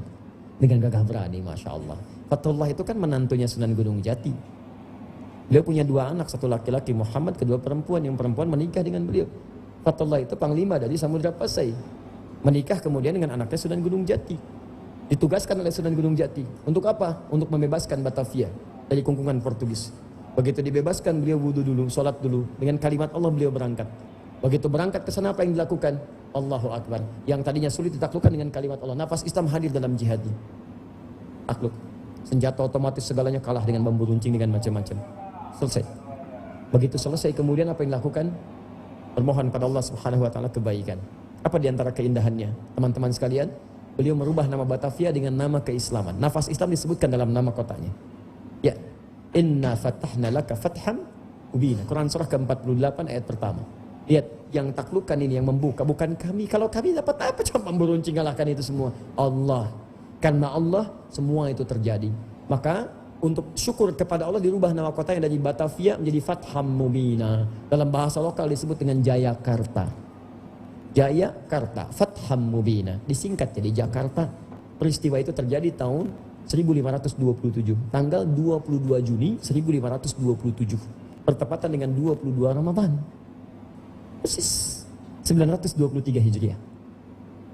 dengan gagah berani, Masya Allah. Fathullah itu kan menantunya Sunan Gunung Jati. Beliau punya 2 anak, satu laki-laki Muhammad, kedua perempuan. Yang perempuan menikah dengan beliau. Fathullah itu panglima dari Samudra Pasai, menikah kemudian dengan anaknya Sunan Gunung Jati. Ditugaskan oleh Sunan Gunung Jati. Untuk apa? Untuk membebaskan Batavia dari kungkungan Portugis. Begitu dibebaskan, beliau wudu dulu, sholat dulu. Dengan kalimat Allah beliau berangkat. Begitu berangkat ke sana, apa yang dilakukan? Allahu Akbar. Yang tadinya sulit ditaklukkan dengan kalimat Allah. Nafas Islam hadir dalam jihad. Takluk. senjata otomatis segalanya kalah dengan bambu runcing dengan macam-macam. Selesai. Begitu selesai kemudian apa yang dilakukan? Bermohon pada Allah Subhanahu wa taala kebaikan. Apa di antara keindahannya? Teman-teman sekalian, beliau merubah nama Batavia dengan nama keislaman. Nafas Islam disebutkan dalam nama kotanya. Ya. Inna fatahna laka fatham mubina. Quran surah ke-48 ayat pertama. Lihat, yang taklukkan ini, yang membuka, bukan kami. Kalau kami dapat apa coba beruncing kalahkan itu semua? Allah. Karena Allah semua itu terjadi. Maka untuk syukur kepada Allah dirubah nama kota yang dari Batavia menjadi Fatham Mubina. Dalam bahasa lokal disebut dengan Jayakarta. Jayakarta, Fatham Mubina. Disingkat jadi Jakarta. Peristiwa itu terjadi tahun 1527. Tanggal 22 Juni 1527. Bertepatan dengan 22 Ramadan. Persis 923 Hijriah.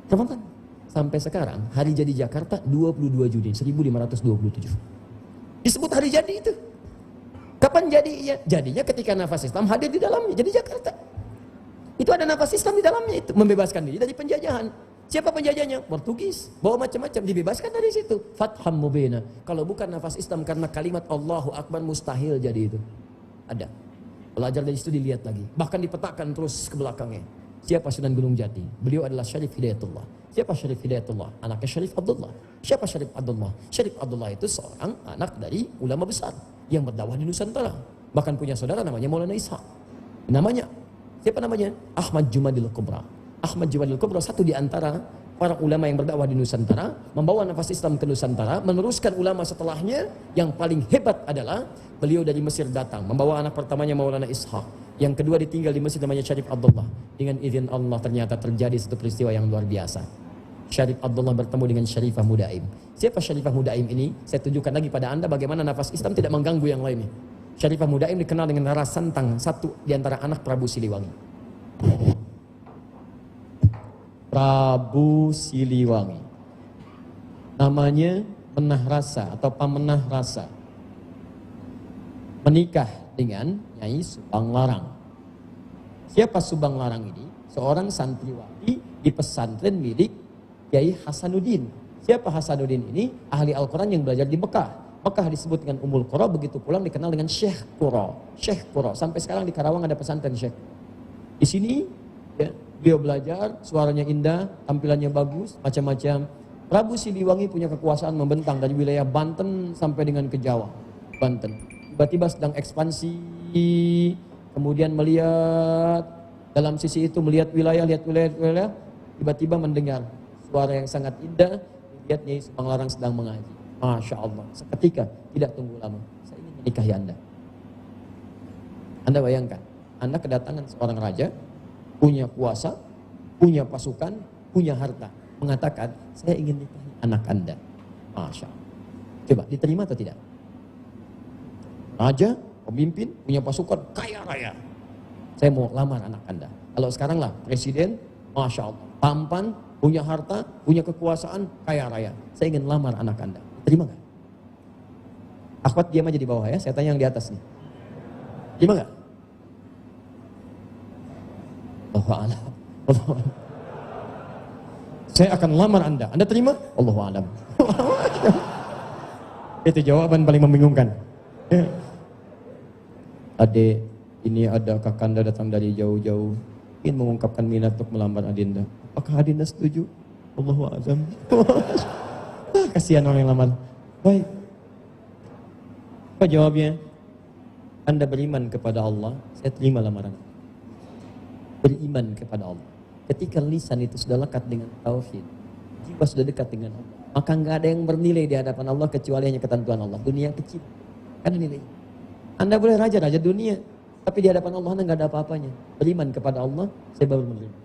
Ramadan. Sampai sekarang hari jadi Jakarta 22 Juni 1527. Disebut hari jadi itu. Kapan jadinya? Jadinya ketika nafas Islam hadir di dalamnya. Jadi Jakarta. Itu ada nafas Islam di dalamnya itu. Membebaskan diri dari penjajahan. Siapa penjajahnya? Portugis. Bawa macam-macam. Dibebaskan dari situ. Fatham Mubina. Kalau bukan nafas Islam karena kalimat Allahu Akbar mustahil jadi itu. Ada. Belajar dari situ dilihat lagi. Bahkan dipetakan terus ke belakangnya. Siapa Sunan Gunung Jati? Beliau adalah Syarif Hidayatullah. Siapa Syarif Hidayatullah? Anaknya Syarif Abdullah. Siapa Syarif Abdullah? Syarif Abdullah itu seorang anak dari ulama besar yang berdakwah di Nusantara. Bahkan punya saudara namanya Maulana Ishaq. Namanya, siapa namanya? Ahmad Jumadil Kubra. Ahmad Jumadil Kubra satu di antara para ulama yang berdakwah di Nusantara, membawa nafas Islam ke Nusantara, meneruskan ulama setelahnya. Yang paling hebat adalah beliau dari Mesir datang, membawa anak pertamanya Maulana Ishaq. Yang kedua ditinggal di Mesir namanya Syarif Abdullah. Dengan izin Allah ternyata terjadi satu peristiwa yang luar biasa. Syarif Abdullah bertemu dengan Syarifah Mudaim. Siapa Syarifah Mudaim ini? Saya tunjukkan lagi pada anda bagaimana nafas Islam tidak mengganggu yang lainnya. Syarifah Mudaim dikenal dengan Rara Santang, satu di antara anak Prabu Siliwangi. Prabu Siliwangi. Namanya Menah Rasa atau Pamenah Rasa. Menikah dengan Nyai Subang Larang. Siapa Subang Larang ini? Seorang santriwati di pesantren milik Kiai Hasanuddin. Siapa Hasanuddin ini? Ahli Al-Quran yang belajar di Mekah. Mekah disebut dengan Ummul Qura, begitu pulang dikenal dengan Syekh Qura. Syekh Qura. Sampai sekarang di Karawang ada pesantren Syekh. Di sini ya, beliau belajar, suaranya indah, tampilannya bagus, macam-macam. Prabu Siliwangi punya kekuasaan membentang dari wilayah Banten sampai dengan ke Jawa. Banten. Tiba-tiba sedang ekspansi, kemudian melihat dalam sisi itu, melihat wilayah, tiba-tiba mendengar suara yang sangat indah, lihat Nyai Subang Larang sedang mengaji. Masya Allah, seketika, tidak tunggu lama, saya ingin menikahi Anda. Anda bayangkan, Anda kedatangan seorang raja, punya kuasa, punya pasukan, punya harta, mengatakan, saya ingin nikahi anak Anda. Masya Allah. Coba, diterima atau tidak? Raja, pemimpin, punya pasukan, kaya raya. Saya mau lamar anak Anda. Kalau sekarang lah, presiden, Masya Allah, tampan, punya harta, punya kekuasaan, kaya raya. Saya ingin lamar anak Anda. Terima gak? Akhwat diam aja di bawah ya, saya tanya yang di atas nih. Terima gak? Allahu'alam. Saya akan lamar Anda. Anda terima? Allahu'alam. Itu jawaban paling membingungkan. Adek, ini ada kakanda datang dari jauh-jauh, ingin mengungkapkan minat untuk melamar Adinda. Apakah Adinda setuju? Allahu'alam. Kasihan orang yang lamar. Baik. Apa jawabnya? Anda beriman kepada Allah, saya terima lamaran. Beriman kepada Allah. Ketika lisan itu sudah lekat dengan tauhid, jiwa sudah dekat dengan Allah, maka nggak ada yang bernilai di hadapan Allah kecuali hanya ketentuan Allah. Dunia kecil, kan nilai. Anda boleh raja dunia, tapi di hadapan Allah Anda nggak ada apa-apanya. Beriman kepada Allah, saya baru menerima.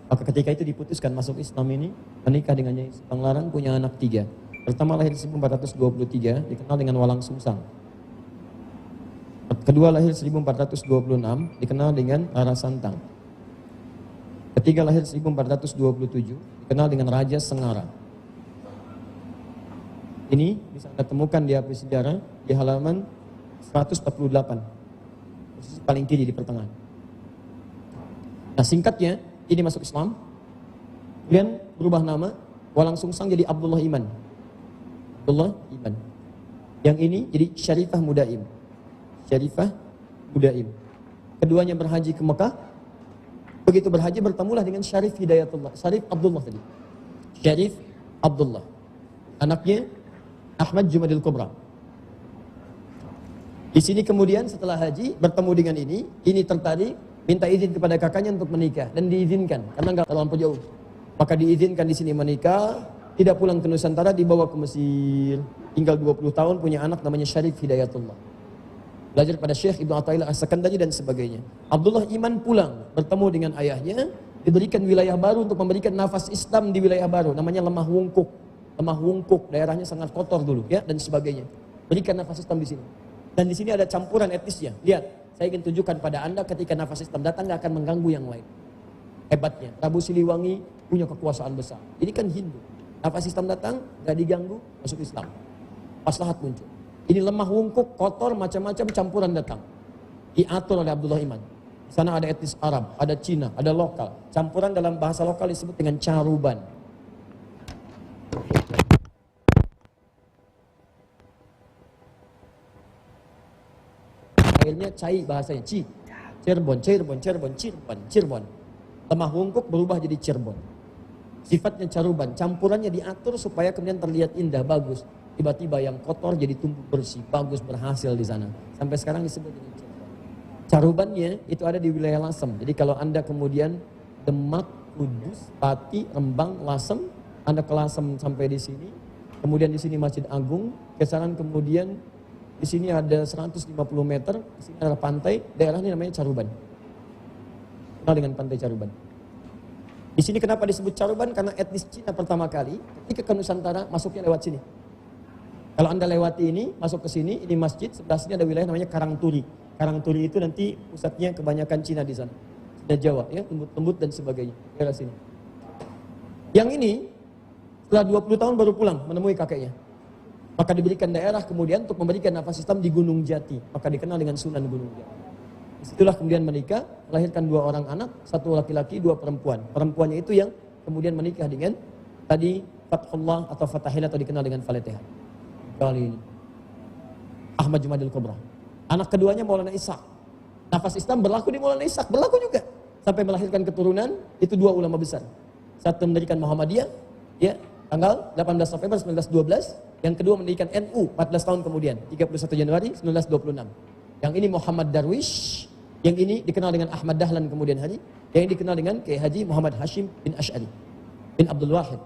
Maka ketika itu diputuskan masuk Islam ini, menikah dengan Nyai Subang Larang, punya anak 3. Pertama lahir 1423, dikenal dengan Walang Sungsang. Kedua lahir 1426, dikenal dengan Rara Santang. Ketiga lahir 1427, dikenal dengan Raja Sengara. Ini bisa Anda temukan di hapus sejarah di halaman 148, posisi paling kiri di pertengahan. Nah singkatnya, ini masuk Islam, kemudian berubah nama, Walang Sungsang jadi Abdullah Iman. Abdullah Iman. Yang ini jadi Syarifah Mudaim. Syarifah Mudaim. Keduanya berhaji ke Mekah. Begitu berhaji bertemulah dengan Syarif Hidayatullah, Syarif Abdullah tadi. Syarif Abdullah. Anaknya Ahmad Jumadil Kubra. Di sini kemudian setelah haji bertemu dengan ini tertarik, minta izin kepada kakaknya untuk menikah dan diizinkan karena enggak terlalu jauh. Maka diizinkan di sini menikah, tidak pulang ke Nusantara, dibawa ke Mesir. Tinggal 20 tahun punya anak namanya Syarif Hidayatullah. Belajar pada Syekh Ibnu Athaillah As-Sakandari dan sebagainya. Abdullah Iman pulang, bertemu dengan ayahnya, diberikan wilayah baru untuk memberikan nafas Islam di wilayah baru, namanya Lemah Wungkuk. Lemah Wungkuk, daerahnya sangat kotor dulu, ya, dan sebagainya. Berikan nafas Islam di sini. Dan di sini ada campuran etnisnya. Lihat, saya ingin tunjukkan pada Anda ketika nafas Islam datang nggak akan mengganggu yang lain. Hebatnya, Prabu Siliwangi punya kekuasaan besar. Ini kan Hindu. Nafas Islam datang, nggak diganggu, masuk Islam. Maslahat muncul. Ini Lemah Wungkuk, kotor, macam-macam campuran datang. Diatur oleh Abdullah Iman. Di sana ada etnis Arab, ada Cina, ada lokal. Campuran dalam bahasa lokal disebut dengan caruban. Akhirnya cai bahasanya, ci. Cirebon, Cirebon, Cirebon, Cirebon, Cirebon. Lemah Wungkuk berubah jadi Cirebon. Sifatnya caruban, campurannya diatur supaya kemudian terlihat indah, bagus. Tiba-tiba yang kotor jadi tumbuh bersih, bagus, berhasil di sana. Sampai sekarang disebut dengan Cirebon. Carubannya itu ada di wilayah Lasem. Jadi kalau Anda kemudian Demak, Kudus, Pati, Rembang, Lasem, Anda ke Lasem sampai di sini. Kemudian di sini Masjid Agung, kisaran kemudian di sini ada 150 meter, di sini ada pantai, daerah ini namanya Caruban. Kenal dengan pantai Caruban. Di sini kenapa disebut Caruban? Karena etnis Cina pertama kali ketika ke Nusantara masuknya lewat sini. Kalau Anda lewati ini, masuk ke sini, ini masjid, sebelah sini ada wilayah namanya Karangturi. Karangturi itu nanti pusatnya kebanyakan Cina di sana. Cina Jawa, ya, tembut-tembut dan sebagainya. Daerah sini. Yang ini, setelah 20 tahun baru pulang menemui kakeknya. Maka diberikan daerah kemudian untuk memberikan nafas Islam di Gunung Jati. Maka dikenal dengan Sunan Gunung Jati. Disitulah kemudian menikah, melahirkan 2 orang anak, 1 laki-laki, 2 perempuan. Perempuannya itu yang kemudian menikah dengan tadi Fathullah atau Fatahillah atau dikenal dengan Faletihah. Kali ini Ahmad Jumadil Kubra. Anak keduanya Maulana Ishaq. Nafas Islam berlaku di Maulana Ishaq, berlaku juga sampai melahirkan keturunan. Itu 2 ulama besar. Satu mendirikan Muhammadiyah, ya, tanggal 18 November 1912. Yang kedua mendirikan NU 14 tahun kemudian, 31 Januari 1926. Yang ini Muhammad Darwish, yang ini dikenal dengan Ahmad Dahlan kemudian hari, yang ini dikenal dengan Kiai Haji Muhammad Hashim bin Ash'ari bin Abdul Wahid,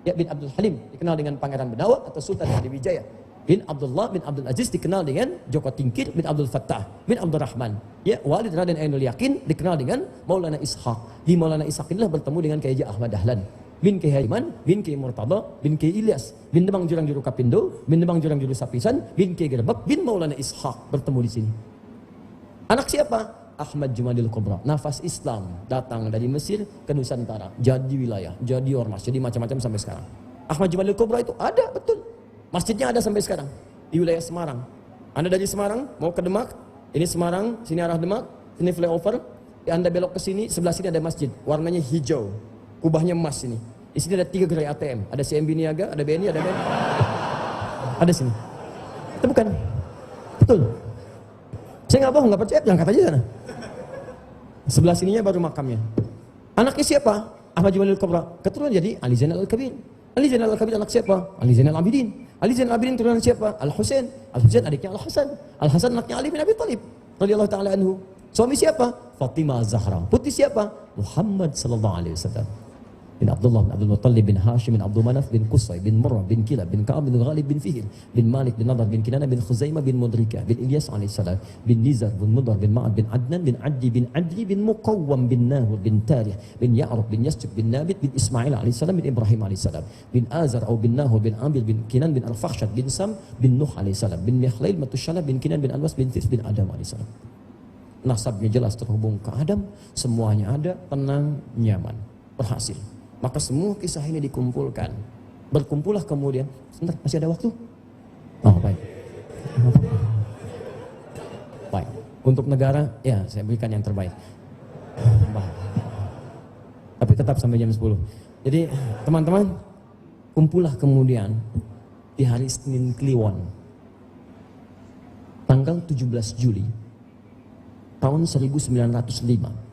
ya, bin Abdul Halim dikenal dengan Pangeran Benawa atau Sultan Hadiwijaya, bin Abdullah bin Abdul Aziz dikenal dengan Joko Tingkir bin Abdul Fattah bin Abdul Rahman, ya, Walid Raden Ainul Yakin dikenal dengan Maulana Ishaq. Di Maulana Ishaq inilah bertemu dengan Kiai Haji Ahmad Dahlan bin Kiai Haiman, bin Kiai Murtada, bin Kiai Ilyas, bin Demang Jurang Juru Kapindo, bin Demang Jurang Juru Sapisan, bin Kiai Gerbek, bin Maulana Ishaq bertemu di sini. Anak siapa? Ahmad Jumadil Kubra. Nafas Islam datang dari Mesir ke Nusantara, jadi wilayah, jadi ormas, jadi macam-macam sampai sekarang. Ahmad Jumadil Kubra itu ada, betul. Masjidnya ada sampai sekarang di wilayah Semarang. Anda dari Semarang mau ke Demak, ini Semarang, sini arah Demak, sini flyover, Anda belok ke sini, sebelah sini ada masjid, warnanya hijau. Kubahnya emas ini. Di sini ada 3 gerai ATM. Ada CMB Niaga, ada BNI, ada BNI. Ada sini. Itu bukan. Betul. Saya nggak bohong, nggak percaya, angkat aja sana. Sebelah sininya baru makamnya. Anaknya siapa? Ahmad Jumadil Kubra. Keturunan jadi Ali Zainal Al-Kabir. Ali Zainal Al-Kabir anak siapa? Ali Zainal Abidin. Ali Zainal Abidin turunan siapa? Al-Husain. Al-Husain adiknya Al-Hasan. Al-Hasan anaknya Ali bin Abi Thalib radhiyallahu taala anhu. Suami siapa? Fatimah Zahra. Putri siapa? Muhammad sallallahu alaihi wasallam. Bin Abdullah bin Abdul Muttalib bin Hashim bin Abdul Manaf bin Qusay bin Murrah bin Kilab bin Ka'ab bin Ghalib bin Fihr bin Malik bin Nadar bin Kinana bin Khuzaimah bin Mudrika bin Ilyas alaihissalam bin Nizar bin Mudar bin Ma'ad bin Adnan bin Addi bin Adli bin Muqawwam bin Nahur bin Tarih bin Ya'rub bin Yasjub bin Nabit bin Ismail alaihissalam bin Ibrahim alaihissalam bin Azar atau bin Nahur bin Amir bin Kinan bin Al-Fakhshad bin Sam bin Nuh alaihissalam bin Mikhlail Matushalab bin Kinan bin Anwas bin This bin Adam alaihissalam. Nasabnya jelas terhubung ke Adam, semuanya ada, tenang, nyaman, berhasil. Maka semua kisah ini dikumpulkan. Berkumpullah kemudian. Sebentar, masih ada waktu? Oh, baik. Baik. Untuk negara, ya saya berikan yang terbaik. Baik. Tapi tetap sampai jam 10. Jadi, teman-teman, kumpullah kemudian di hari Senin Kliwon. tanggal 17 Juli tahun 1905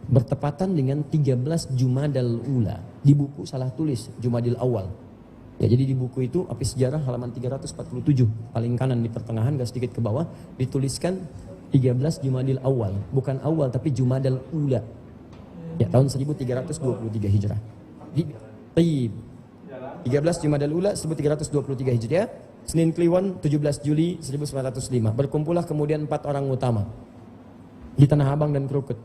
bertepatan dengan 13 Jumadal Ula. Di buku salah tulis Jumadil Awal. Ya, jadi di buku itu api sejarah halaman 347 paling kanan di pertengahan agak sedikit ke bawah dituliskan 13 Jumadil Awal, bukan awal tapi Jumadal Ula. Ya, tahun 1323 Hijrah. Di 13 Jumadal Ula 1323 Hijriah, Senin Kliwon 17 Juli 1905. Berkumpullah kemudian 4 orang utama di Tanah Abang dan Krukut.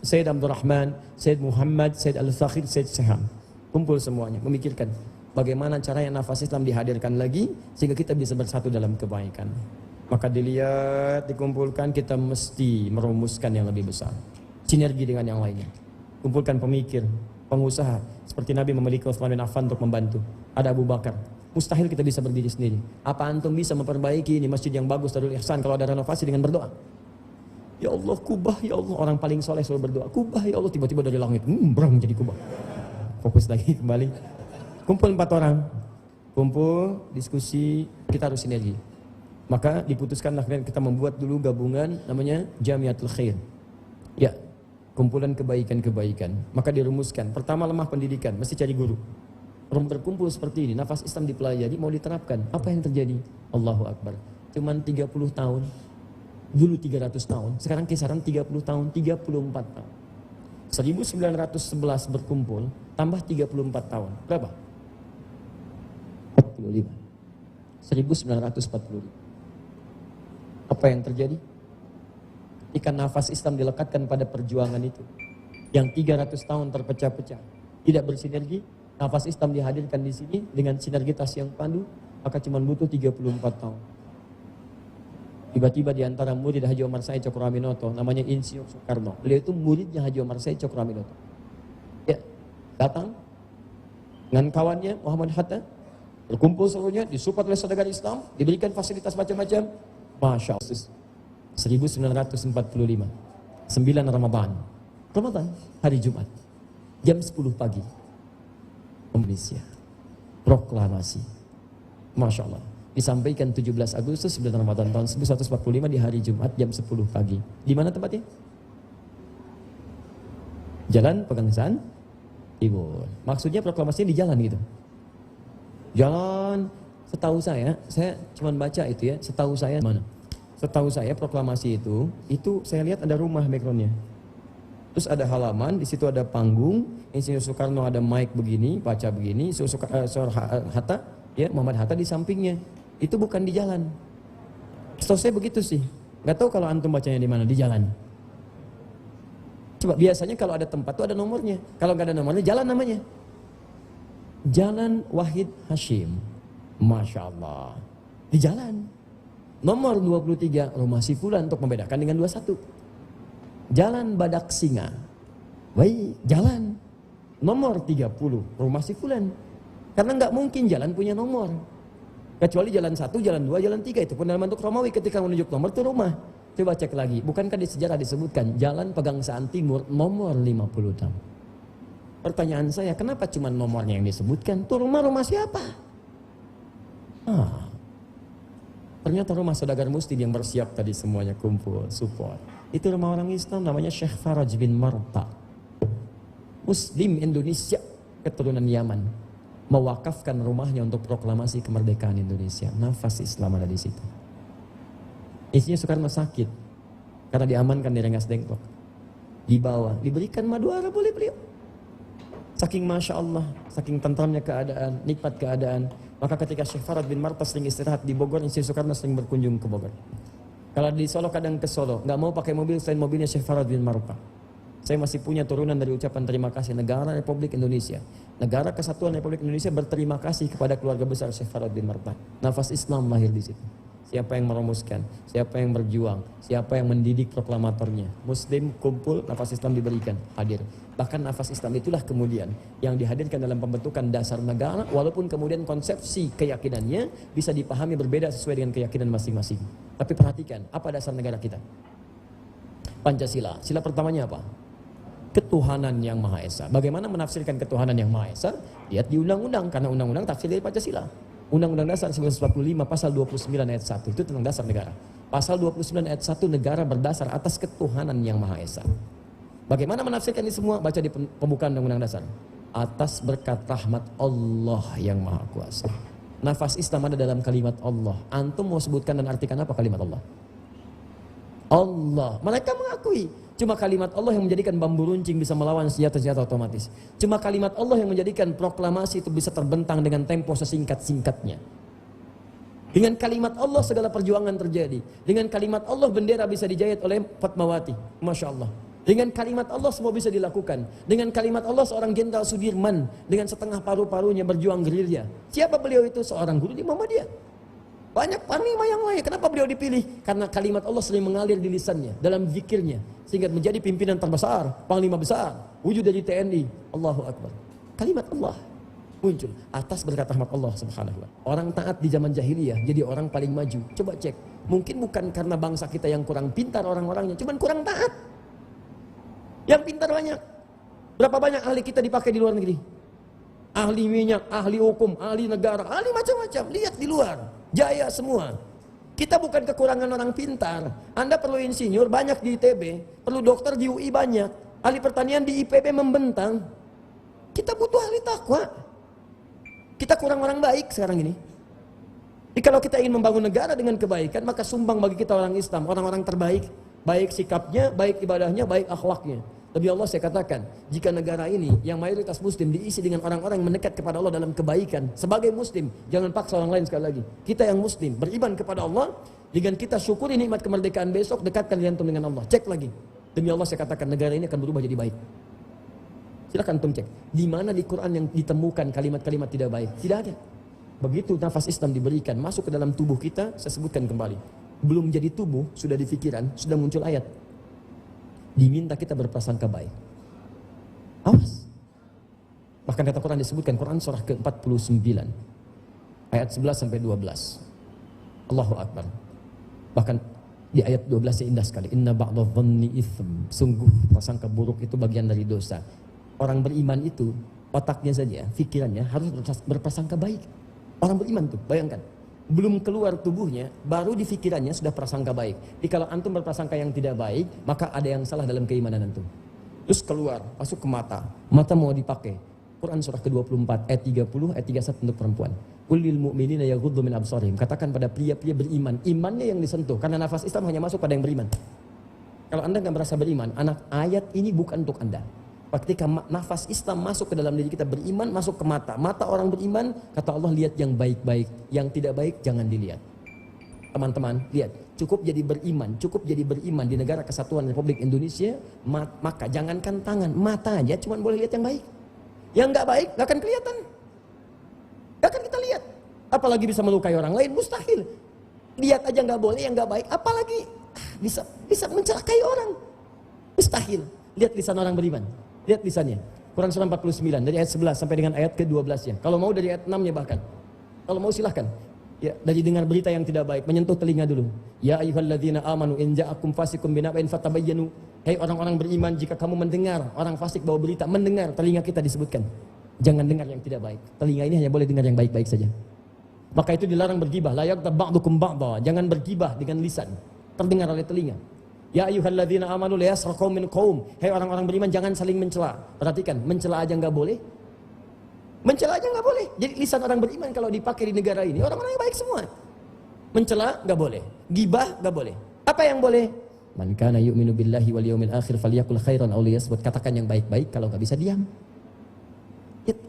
Sayyid Abdurrahman, Sayyid Muhammad, Sayyid Al-Fakhir, Sayyid Siham. Kumpul semuanya, memikirkan bagaimana caranya nafas Islam dihadirkan lagi sehingga kita bisa bersatu dalam kebaikan. Maka dilihat, dikumpulkan, kita mesti merumuskan yang lebih besar. Sinergi dengan yang lainnya. Kumpulkan pemikir, pengusaha. Seperti Nabi memiliki Utsman bin Affan untuk membantu. Ada Abu Bakar. Mustahil kita bisa berdiri sendiri. Apa antum bisa memperbaiki ini masjid yang bagus Darul Ihsan kalau ada renovasi dengan berdoa? Ya Allah, Kubah, ya Allah. Orang paling soleh selalu berdoa. Kubah, ya Allah. Tiba-tiba dari langit, berang jadi Kubah. Fokus lagi kembali. Kumpul 4 orang. Kumpul, diskusi, kita harus sinergi. Maka diputuskanlah kita membuat dulu gabungan namanya Jamiatul Khair. Ya, kumpulan kebaikan-kebaikan. Maka dirumuskan. Pertama, lemah pendidikan, mesti cari guru. Orang berkumpul seperti ini, nafas Islam dipelajari, mau diterapkan. Apa yang terjadi? Allahu Akbar. Cuman 30 tahun. Dulu 300 tahun, sekarang kisaran 30 tahun, 34 tahun. 1911 berkumpul, tambah 34 tahun. Berapa? 45. 1945. Apa yang terjadi? Ikan nafas Islam dilekatkan pada perjuangan itu. Yang 300 tahun terpecah-pecah. Tidak bersinergi, nafas Islam dihadirkan di sini dengan sinergitas yang pandu, maka cuma butuh 34 tahun. Tiba-tiba di antara murid Haji Omar Said Cokroaminoto, namanya Insinyur Soekarno. Beliau itu muridnya Haji Omar Said Cokroaminoto. Ya, datang dengan kawannya Muhammad Hatta, berkumpul seluruhnya, disupport oleh saudara Islam, diberikan fasilitas macam-macam. Masya Allah. 1945, 9 Ramadan, hari Jumat, jam 10 pagi, Indonesia, proklamasi. Masya Allah. Disampaikan 17 Agustus 9 Ramadan tahun 1945 di hari Jumat jam 10 pagi. Di mana tempatnya? Jalan Pegangsaan Timur. Maksudnya proklamasinya di jalan gitu. Jalan, setahu saya cuma baca itu ya, setahu saya mana? Setahu saya proklamasi itu saya lihat ada rumah backgroundnya. Terus ada halaman, di situ ada panggung, Insinyur Soekarno ada mic begini, baca begini, Hatta, ya Muhammad Hatta di sampingnya. Itu bukan di jalan. Setahu saya begitu sih. Gak tahu kalau antum bacanya di mana, di jalan. Coba biasanya kalau ada tempat tuh ada nomornya. Kalau nggak ada nomornya, jalan namanya. Jalan Wahid Hashim. Masya Allah. Di jalan. Nomor 23, rumah si Fulan untuk membedakan dengan 21. Jalan Badak Singa. Baik, jalan. Nomor 30, rumah si Fulan. Karena nggak mungkin jalan punya nomor. Kecuali jalan 1, jalan 2, jalan 3. Itu pun dalam bentuk Romawi ketika menunjuk nomor itu rumah. Coba cek lagi. Bukankah di sejarah disebutkan Jalan Pegangsaan Timur nomor 56. Pertanyaan saya, kenapa cuma nomornya yang disebutkan? Itu rumah siapa? Ternyata rumah saudagar Mustin yang bersiap tadi semuanya kumpul, support. Itu rumah orang Islam namanya Syekh Faraj bin Marta. Muslim Indonesia, keturunan Yaman. Mewakafkan rumahnya untuk proklamasi kemerdekaan Indonesia. Nafas Islam ada di situ. Isinya Soekarno sakit karena diamankan di Rengas Dengklok. Dibawa, diberikan madu Arab oleh beliau. Saking Masya Allah, saking tentramnya keadaan, nikmat keadaan. Maka ketika Syekh Farad bin Marta sering istirahat di Bogor, Insinyur Soekarno sering berkunjung ke Bogor. Kalau di Solo kadang ke Solo, nggak mau pakai mobil selain mobilnya Syekh Farad bin Marta. Saya masih punya turunan dari ucapan terima kasih negara Republik Indonesia. Negara Kesatuan Republik Indonesia berterima kasih kepada keluarga besar Syekh Farad bin Marta. Nafas Islam lahir di situ. Siapa yang merumuskan, siapa yang berjuang, siapa yang mendidik proklamatornya. Muslim kumpul, nafas Islam diberikan, hadir. Bahkan nafas Islam itulah kemudian yang dihadirkan dalam pembentukan dasar negara, walaupun kemudian konsepsi keyakinannya bisa dipahami berbeda sesuai dengan keyakinan masing-masing. Tapi perhatikan, apa dasar negara kita? Pancasila. Sila pertamanya apa? Ketuhanan yang Maha Esa. Bagaimana menafsirkan ketuhanan yang Maha Esa? Lihat di undang-undang, karena undang-undang tafsir dari Pancasila. Undang-Undang Dasar 1945 pasal 29 ayat 1 itu tentang dasar negara. Pasal 29 ayat 1 negara berdasar atas ketuhanan yang Maha Esa. Bagaimana menafsirkan ini semua? Baca di pembukaan Undang-Undang Dasar. Atas berkat rahmat Allah yang Maha Kuasa. Nafas Islam ada dalam kalimat Allah. Antum mau sebutkan dan artikan apa kalimat Allah? Allah. Mereka mengakui. Cuma kalimat Allah yang menjadikan bambu runcing bisa melawan senjata-senjata otomatis. Cuma kalimat Allah yang menjadikan proklamasi itu bisa terbentang dengan tempo sesingkat-singkatnya. Dengan kalimat Allah segala perjuangan terjadi. Dengan kalimat Allah bendera bisa dijahit oleh Fatmawati. Masya Allah. Dengan kalimat Allah semua bisa dilakukan. Dengan kalimat Allah seorang Jenderal Sudirman dengan setengah paru-parunya berjuang gerilya. Siapa beliau itu? Seorang guru di Muhammadiyah. Banyak panglima yang lain. Kenapa beliau dipilih? Karena kalimat Allah sering mengalir di lisannya, dalam zikirnya, sehingga menjadi pimpinan terbesar, panglima besar, wujud dari TNI. Allahu Akbar. Kalimat Allah muncul atas berkat rahmat Allah Subhanahu wa ta'ala. Orang taat di zaman jahiliyah jadi orang paling maju. Coba cek. Mungkin bukan karena bangsa kita yang kurang pintar orang-orangnya, cuman kurang taat. Yang pintar banyak. Berapa banyak ahli kita dipakai di luar negeri? Ahli minyak, ahli hukum, ahli negara, ahli macam-macam. Lihat di luar. Jaya semua. Kita bukan kekurangan orang pintar. Anda perlu insinyur banyak di ITB, perlu dokter di UI banyak, ahli pertanian di IPB membentang. Kita butuh ahli takwa. Kita kurang orang baik sekarang ini. Jadi kalau kita ingin membangun negara dengan kebaikan, maka sumbang bagi kita orang Islam, orang-orang terbaik, baik sikapnya, baik ibadahnya, baik akhlaknya. Tapi Allah saya katakan, jika negara ini yang mayoritas muslim diisi dengan orang-orang yang mendekat kepada Allah dalam kebaikan, sebagai muslim, jangan paksa orang lain sekali lagi. Kita yang muslim, beriman kepada Allah, dengan kita syukuri nikmat kemerdekaan besok, dekatkan jantung dengan Allah. Cek lagi. Demi Allah saya katakan, negara ini akan berubah jadi baik. Silakan antum cek. Di mana di Quran yang ditemukan kalimat-kalimat tidak baik? Tidak ada. Begitu nafas Islam diberikan, masuk ke dalam tubuh kita, saya sebutkan kembali. Belum jadi tubuh, sudah di pikiran, sudah muncul ayat. Diminta kita berprasangka baik. Awas. Bahkan kata Quran disebutkan, Quran surah ke-49 ayat 11 sampai 12. Allahu Akbar. Bahkan di ayat 12 indah sekali. Inna ba'dadh-dhanni itsm. Sungguh prasangka buruk itu bagian dari dosa. Orang beriman itu otaknya saja, pikirannya harus berprasangka baik. Orang beriman tuh, bayangkan. Belum keluar tubuhnya, baru di pikirannya sudah prasangka baik. Jadi kalau antum berprasangka yang tidak baik, maka ada yang salah dalam keimanan antum. Terus keluar, masuk ke mata. Mata mau dipakai. Quran surah ke-24 ayat 30 ayat 31 untuk perempuan. Qul lil mu'minina yaghuddu min absarihim. Katakan pada pria-pria beriman, imannya yang disentuh karena nafas Islam hanya masuk pada yang beriman. Kalau Anda enggak merasa beriman, anak ayat ini bukan untuk Anda. Ketika nafas Islam masuk ke dalam diri kita, beriman masuk ke mata. Mata orang beriman, kata Allah, lihat yang baik-baik, yang tidak baik jangan dilihat. Teman-teman, lihat, cukup jadi beriman di negara kesatuan Republik Indonesia, maka jangankan tangan, mata aja cuma boleh lihat yang baik. Yang enggak baik enggak akan kelihatan. Enggak akan kita lihat. Apalagi bisa melukai orang lain, mustahil. Lihat aja enggak boleh, yang enggak baik, apalagi bisa mencelakai orang. Mustahil. Lihat lisan orang beriman. Lihat lisannya. Quran surah 49 dari ayat 11 sampai dengan ayat ke-12-nya. Kalau mau dari ayat 6-nya bahkan. Kalau mau silahkan. Ya, dari dengar berita yang tidak baik, menyentuh telinga dulu. Ya ayyuhalladzina amanu in ja'akum fasiqun binaba'in fatabayyanu. Hei orang-orang beriman, jika kamu mendengar orang fasik bawa berita, mendengar, telinga kita disebutkan. Jangan dengar yang tidak baik. Telinga ini hanya boleh dengar yang baik-baik saja. Maka itu dilarang bergibah. La yaghtab ba'dukum ba'dha. Jangan bergibah dengan lisan. Terdengar oleh telinga. Ya ayyuhalladzina amanu la yaskhar qaumin qaum. Hei orang-orang beriman, jangan saling mencela. Perhatikan, mencela aja enggak boleh. Mencela aja enggak boleh. Jadi lisan orang beriman kalau dipakai di negara ini, orang-orang yang baik semua. Mencela enggak boleh. Gibah enggak boleh. Apa yang boleh? Man kana yu'minu billahi wal yawmil akhir falyakul khairan aw liyasmut. Katakan yang baik-baik, kalau enggak bisa diam.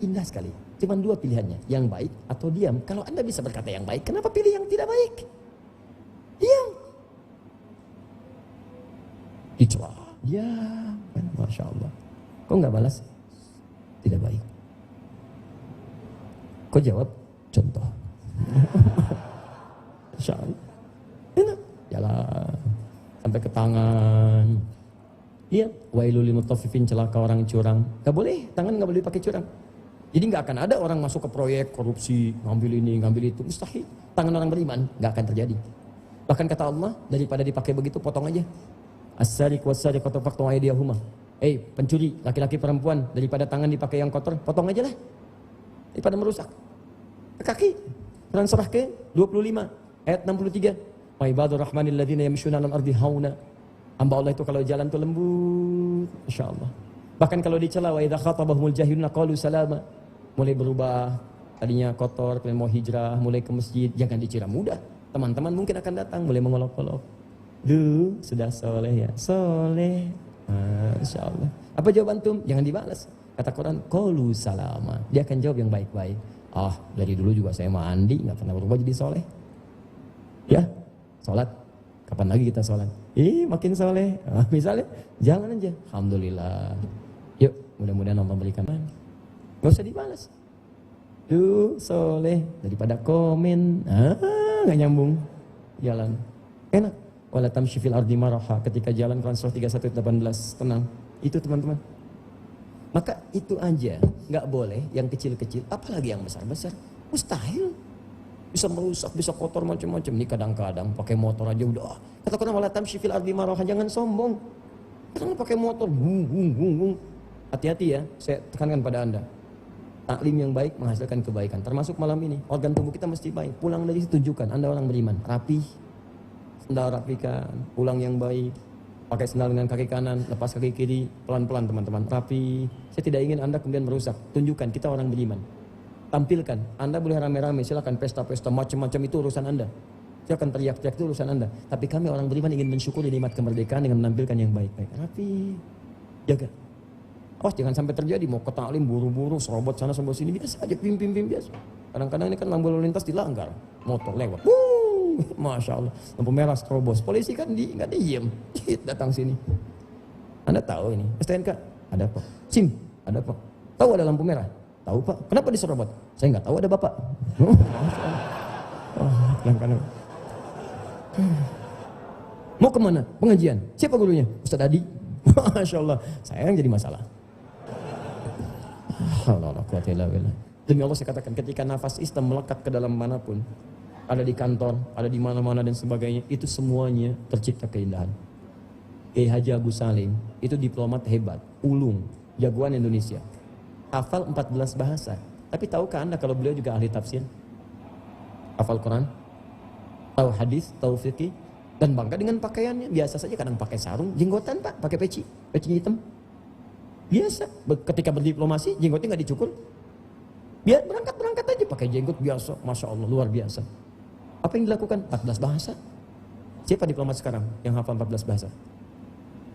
Indah sekali. Cuma dua pilihannya, yang baik atau diam. Kalau Anda bisa berkata yang baik, kenapa pilih yang tidak baik? Diam. Dicela. Ya, kan, Masya Allah. Kok nggak balas? Tidak baik. Kok jawab? Contoh. Masya Allah. Enak. Jalan. Sampai ke tangan. Lihat. Wailul lil mutaffifin, celaka orang curang. Nggak boleh. Tangan nggak boleh dipakai curang. Jadi nggak akan ada orang masuk ke proyek korupsi, ngambil ini, ngambil itu. Mustahil. Tangan orang beriman nggak akan terjadi. Bahkan kata Allah, daripada dipakai begitu, potong aja. As-sariq was-sariqatu faqtu aydiyahuma. Pencuri, laki-laki perempuan, daripada tangan dipakai yang kotor, potong aja lah. Daripada merusak. Kaki. Quran surah ke-25 ayat 63. Wa ibadur rahmanil ladzina yamshuna 'alal ardi hauna. Hamba Allah itu kalau jalan tuh lembut, masyaallah. Bahkan kalau dicela wa idza khatabahumul jahiluna qalu salama. Mulai berubah, tadinya kotor, kemudian mau hijrah, mulai ke masjid, jangan dikira mudah. Teman-teman mungkin akan datang, mulai mengolok-olok. Duh, sudah soleh ya, soleh. Masya Allah. Apa jawaban antum? Jangan dibalas. Kata Quran, qalu salama. Dia akan jawab yang baik-baik. Ah, dari dulu juga saya mandi, nggak pernah berubah jadi soleh. Ya, sholat. Kapan lagi kita sholat? Makin soleh. Misalnya, jalan aja. Alhamdulillah. Yuk, mudah-mudahan Allah berikan. Gak usah dibalas. Duh, soleh. Daripada komen. Gak nyambung. Jalan. Enak. Wala tamshi fil ardi maraha. Ketika jalan Quran surah 31:18. Tenang. Itu teman-teman. Maka itu aja. Gak boleh yang kecil-kecil. Apalagi yang besar-besar. Mustahil. Bisa merusak, bisa kotor macam-macam. Ini kadang-kadang pakai motor aja udah. Kata Quran wala tamshi fil ardi maraha. Jangan sombong. Kadang pakai motor. Hati-hati ya. Saya tekankan pada Anda. Taklim yang baik menghasilkan kebaikan. Termasuk malam ini. Organ tubuh kita mesti baik. Pulang dari situ tunjukkan Anda orang beriman. Rapi. Sendal rapikan. Pulang yang baik. Pakai sendal dengan kaki kanan. Lepas kaki kiri. Pelan-pelan teman-teman. Rapi. Saya tidak ingin Anda kemudian merusak. Tunjukkan kita orang beriman. Tampilkan. Anda boleh rame-rame. Silakan pesta-pesta. Macam-macam itu urusan Anda. Silakan teriak-teriak itu urusan Anda. Tapi kami orang beriman ingin mensyukuri nikmat kemerdekaan dengan menampilkan yang baik-baik. Rapi. Jaga. Jangan sampai terjadi mau ke taklim buru-buru serobot sana serobot sini, biasa aja pim biasa. Kadang-kadang ini kan lampu lalu lintas dilanggar, motor lewat. Masya Allah, lampu merah terobos. Polisi kan nggak diem, datang sini. Anda tahu ini STNK ada apa? SIM ada apa? Tahu ada lampu merah? Tahu Pak. Kenapa diserobot? Saya nggak tahu, ada Bapak. Kadang-kadang. Mau kemana? Pengajian. Siapa gurunya? Ustadz Adi. Masya Allah, saya yang jadi masalah. Demi Allah saya katakan, ketika nafas Islam melekat ke dalam manapun, ada di kantor, ada di mana-mana dan sebagainya, itu semuanya tercipta keindahan. Kiai Haji Agus Salim itu diplomat hebat, ulung, jagoan Indonesia, hafal 14 bahasa. Tapi tahukah Anda kalau beliau juga ahli tafsir, hafal Quran, tahu hadis, tahu fikih, dan bangga dengan pakaiannya. Biasa saja, kadang pakai sarung, jenggotan Pak, pakai peci hitam. Biasa, ketika berdiplomasi jenggotnya nggak dicukur. Biar berangkat aja pakai jenggot biasa, Masya Allah, luar biasa. Apa yang dilakukan? 14 bahasa. Siapa diplomat sekarang yang hafal 14 bahasa?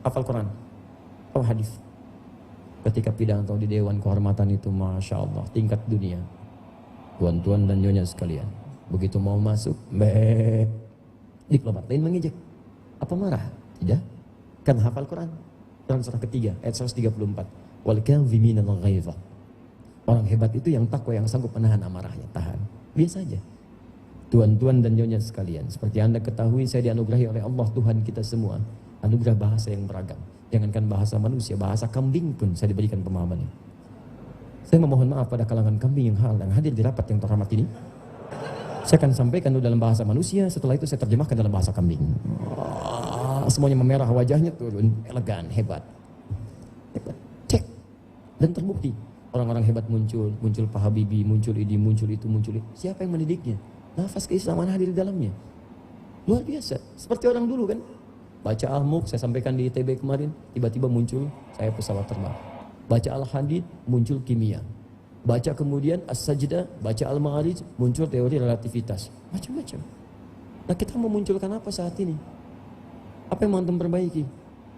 Hafal Quran, tahu hadis. Ketika pidato di Dewan Kehormatan itu, Masya Allah, tingkat dunia. Tuan-tuan dan nyonya sekalian, begitu mau masuk, diplomat lain mengejek. Apa marah? Tidak, kan hafal Quran. Quran surah ketiga ayat 134. Wal kadhimina al-ghaidha. Orang hebat itu yang takwa, yang sanggup menahan amarahnya, tahan. Biasa aja. Tuan-tuan dan nyonya sekalian, seperti Anda ketahui, saya dianugerahi oleh Allah Tuhan kita semua anugerah bahasa yang beragam. Jangankan bahasa manusia, bahasa kambing pun saya diberikan pemahamannya. Saya memohon maaf pada kalangan kambing yang hadir di rapat yang terhormat ini. Saya akan sampaikan dulu dalam bahasa manusia, setelah itu saya terjemahkan dalam bahasa kambing. Semuanya memerah, wajahnya turun, elegan, hebat. Cek. Dan terbukti. Orang-orang hebat muncul Pak Habibie, muncul ini, muncul itu, muncul itu. Siapa yang mendidiknya? Nafas keislaman hadir di dalamnya. Luar biasa. Seperti orang dulu kan. Baca Al-Mulk, saya sampaikan di ITB kemarin, tiba-tiba muncul, saya pesawat terbang. Baca Al-Hadid, muncul kimia. Baca kemudian As-Sajdah, baca Al-Ma'arij, muncul teori relativitas. Macam-macam. Nah, kita mau munculkan apa saat ini? Apa yang mau antum perbaiki?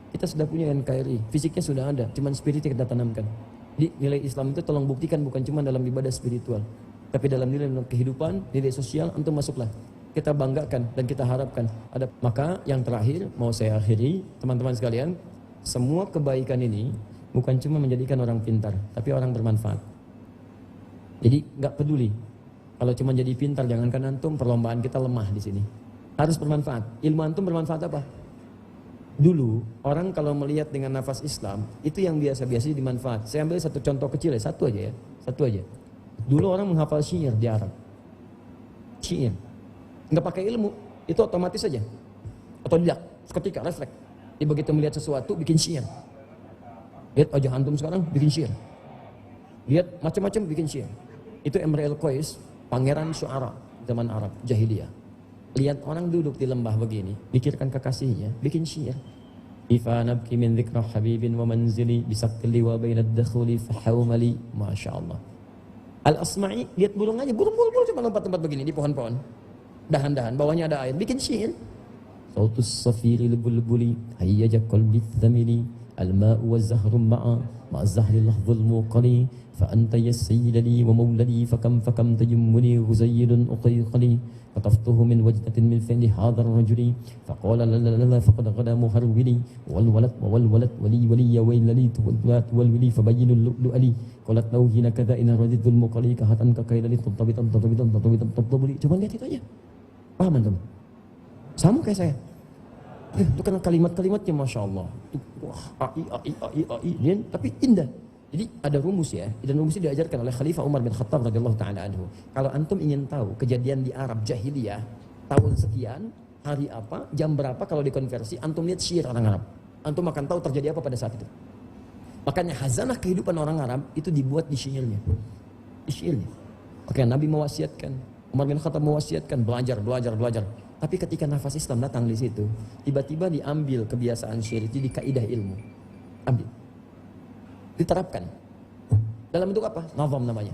Kita sudah punya NKRI, fisiknya sudah ada, cuman spiritnya kita tanamkan. Jadi nilai Islam itu tolong buktikan bukan cuma dalam ibadah spiritual, tapi dalam nilai kehidupan, nilai sosial, antum masuklah. Kita banggakan dan kita harapkan ada. Maka yang terakhir mau saya akhiri, teman-teman sekalian, semua kebaikan ini bukan cuma menjadikan orang pintar, tapi orang bermanfaat. Jadi nggak peduli kalau cuma jadi pintar, jangankan antum, perlombaan kita lemah di sini. Harus bermanfaat. Ilmu antum bermanfaat apa? Dulu orang kalau melihat dengan nafas Islam itu yang biasa-biasa dimanfaat. Saya ambil satu contoh kecil ya, satu aja. Dulu orang menghafal syair di Arab. Syair. Nggak pakai ilmu, itu otomatis saja. Otodidak, seketika refleks. Dia begitu melihat sesuatu bikin syair. Lihat wajah antum sekarang bikin syair. Lihat macam-macam bikin syair. Itu Imrul Qais, pangeran syuara. zaman Arab jahiliyah. Lihat orang duduk di lembah begini, pikirkan kekasihnya, bikin syair. Ifa nabki min dzikra habibin wa manzili bisaqli wa bainad dakhuli fahawmali. Masya Allah. Al-Asma'i, lihat burung aja, burung cuma lompat-lompat begini di pohon-pohon. Dahan-dahan, bawahnya ada air, bikin syair. Sautus safiri bulbuli hayyaja qalbi thamili al-ma'u wa zahru ma'a ma'a zahri lahzul muqali fa anta ya sayyidali wa mawladi fakam tajummuni ghuzayyidun uqayqali قطفته من وجدة من فعل هذا الرجل فقال لا لا لا فقد غدا مهرولي والولد ولي ويللي والولي فبين اللؤلؤ لي قالت له هنا كذا إن رددت المقلي كهتا ككيل لي تطبطبي. Coba lihat itu aja, paham antum? Sama kayak saya. Itu kan kalimat-kalimatnya Masya Allah. Wah, ai, tapi indah. Jadi ada rumus ya, dan rumusnya diajarkan oleh Khalifah Umar bin Khattab radhiyallahu taala anhu. Kalau antum ingin tahu kejadian di Arab jahiliyah tahun sekian, hari apa, jam berapa, kalau dikonversi, antum lihat syair orang Arab. Antum akan tahu terjadi apa pada saat itu. Makanya hazanah kehidupan orang Arab itu dibuat di syairnya. Di syairnya. Oke, Nabi mewasiatkan, Umar bin Khattab mewasiatkan belajar. Tapi ketika nafas Islam datang di situ, tiba-tiba diambil kebiasaan syair itu di kaidah ilmu. Ambil. Diterapkan dalam bentuk apa? Nazam namanya.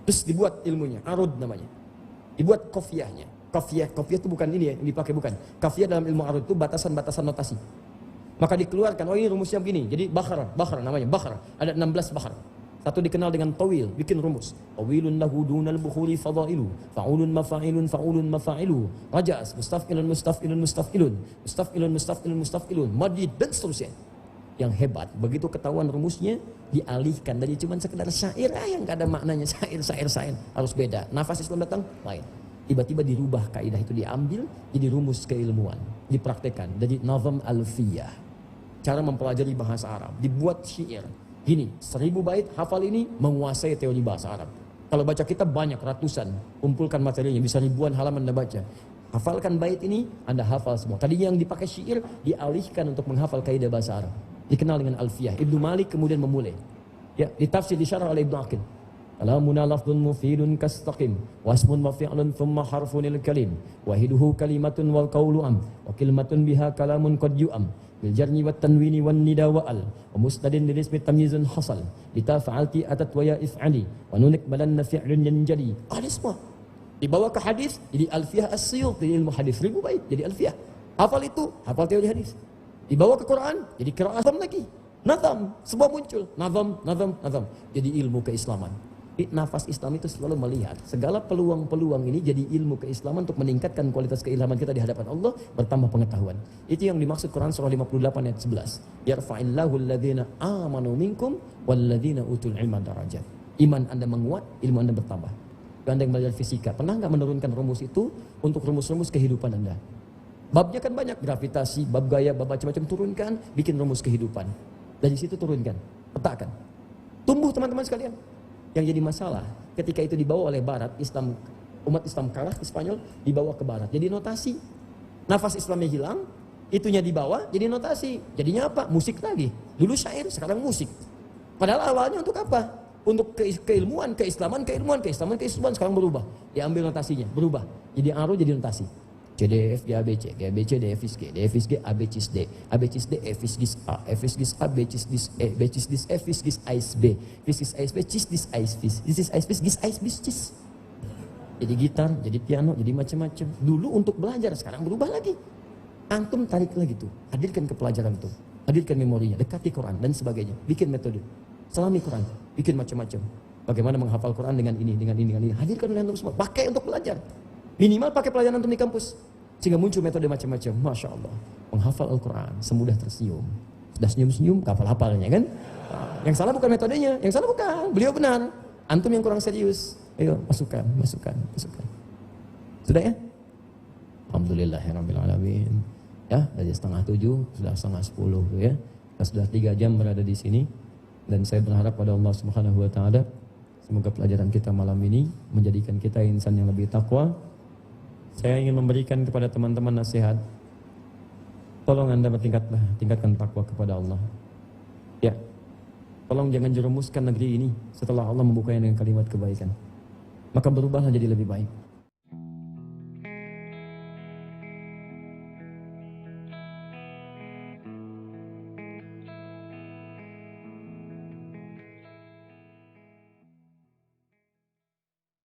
Terus dibuat ilmunya, arud namanya. Dibuat kafiyahnya. Kafiyah itu bukan ini ya, yang dipakai bukan. Kafiyah dalam ilmu arud itu batasan-batasan notasi. Maka dikeluarkan, oh ini rumusnya begini. Jadi bakhar namanya, bakhar. Ada 16 bakhar. Satu dikenal dengan tawil, bikin rumus. Tawilun lahu dunal bukhuri fadailu, fa'ulun mafa'ilu, rajas, mustaf'ilun, madid, dan seterusnya. Yang hebat, begitu ketahuan rumusnya, dialihkan dari cuma sekedar syair yang gak ada maknanya, syair harus beda. Nafas Islam datang lain, tiba-tiba dirubah kaidah itu, diambil jadi rumus keilmuan, dipraktekkan. Jadi nazam alfiyah, cara mempelajari bahasa Arab, dibuat syair gini, 1000 bait, hafal ini, menguasai teori bahasa Arab. Kalau baca kitab banyak, ratusan, kumpulkan materinya, bisa ribuan halaman Anda baca. Hafalkan bait ini, Anda hafal semua. Tadinya yang dipakai syair dialihkan untuk menghafal kaidah bahasa Arab, dikenal dengan alfiyah. Ibnu Malik kemudian memulai, ya, ditafsir disyarah oleh Ibnu Aqil. Kalamuna lafdun mufidun kastaqim wasmun wa fi'lun thumma harfunil kalim wahiduhu kalimatun wal qawlu am wa kalimatun biha kalamun qad yu'am bil jarni wat tanwini wan nida wa al wa mustadin lil ismi tamyizun hasal lita fa'alti atat wa ya if'ali wa nunik balanna fi'lun yanjali. Ada semua dibawa ke hadis, jadi alfiyah as-Suyuti, ilmu hadis 1000 bait jadi alfiyah. Hafal itu, hafal teori hadis. Dibawa ke Quran, jadi qiraah lagi. Nazam, semua muncul. Nazam. Jadi ilmu keislaman. Nafas Islam itu selalu melihat segala peluang-peluang ini jadi ilmu keislaman untuk meningkatkan kualitas keilhaman kita di hadapan Allah, bertambah pengetahuan. Itu yang dimaksud Quran surah 58 ayat 11. Yarfa'illahu alladhina amanu minkum walladhina utul ilma darajat. Iman Anda menguat, ilmu Anda bertambah. Anda yang belajar fisika, pernah nggak menurunkan rumus itu untuk rumus-rumus kehidupan Anda? Babnya kan banyak, gravitasi, bab gaya, bab macam-macam, turunkan, bikin rumus kehidupan. Dari situ turunkan, petakan. Tumbuh teman-teman sekalian. Yang jadi masalah, ketika itu dibawa oleh Barat, umat Islam kalah ke Spanyol, dibawa ke Barat. Jadi notasi. Nafas Islamnya hilang, itunya dibawa, jadi notasi. Jadinya apa? Musik lagi. Dulu syair, sekarang musik. Padahal awalnya untuk apa? Untuk keilmuan, keislaman, sekarang berubah. Diambil notasinya, berubah. Jadi arus jadi notasi. C, D, F, G, A, B, C, G, A, B, C, D, F, G, D, F, G, A, B, C, D, A, B, C, D, F, G, A, F, G, A, B, C, D, E, B, C, D, F, G, A, B, B, C, A, B, C, D, A, B, C, A, B, G, A, B, C. Jadi gitar, jadi piano, jadi macam-macam. Dulu untuk belajar, sekarang berubah lagi. Antum tarik lagi tuh, hadirkan ke pelajaran tuh, hadirkan memorinya, dekati Quran dan sebagainya, bikin metode, selami Quran, bikin macam-macam. Bagaimana menghafal Quran dengan ini, hadirkan oleh antum semua, pakai untuk belajar. Minimal pakai pelajaran antum di kampus, sehingga muncul metode macam-macam. Masya Allah, menghafal Al-Quran semudah tersenyum. Sudah senyum-senyum, hafal-hafalnya kan. Yang salah bukan metodenya, yang salah bukan, beliau benar. Antum yang kurang serius. Ayo masukkan. Sudah ya? Alhamdulillahirabbil alamin. Ya, dari 6:30 sudah 6:10 tuh ya. Kita sudah 3 jam berada di sini, dan saya berharap pada Allah Subhanahu wa taala semoga pelajaran kita malam ini menjadikan kita insan yang lebih takwa. Saya ingin memberikan kepada teman-teman nasihat. Tolong Anda tingkatkan takwa kepada Allah. Ya. Tolong jangan jerumuskan negeri ini setelah Allah membukanya dengan kalimat kebaikan. Maka berubahlah jadi lebih baik.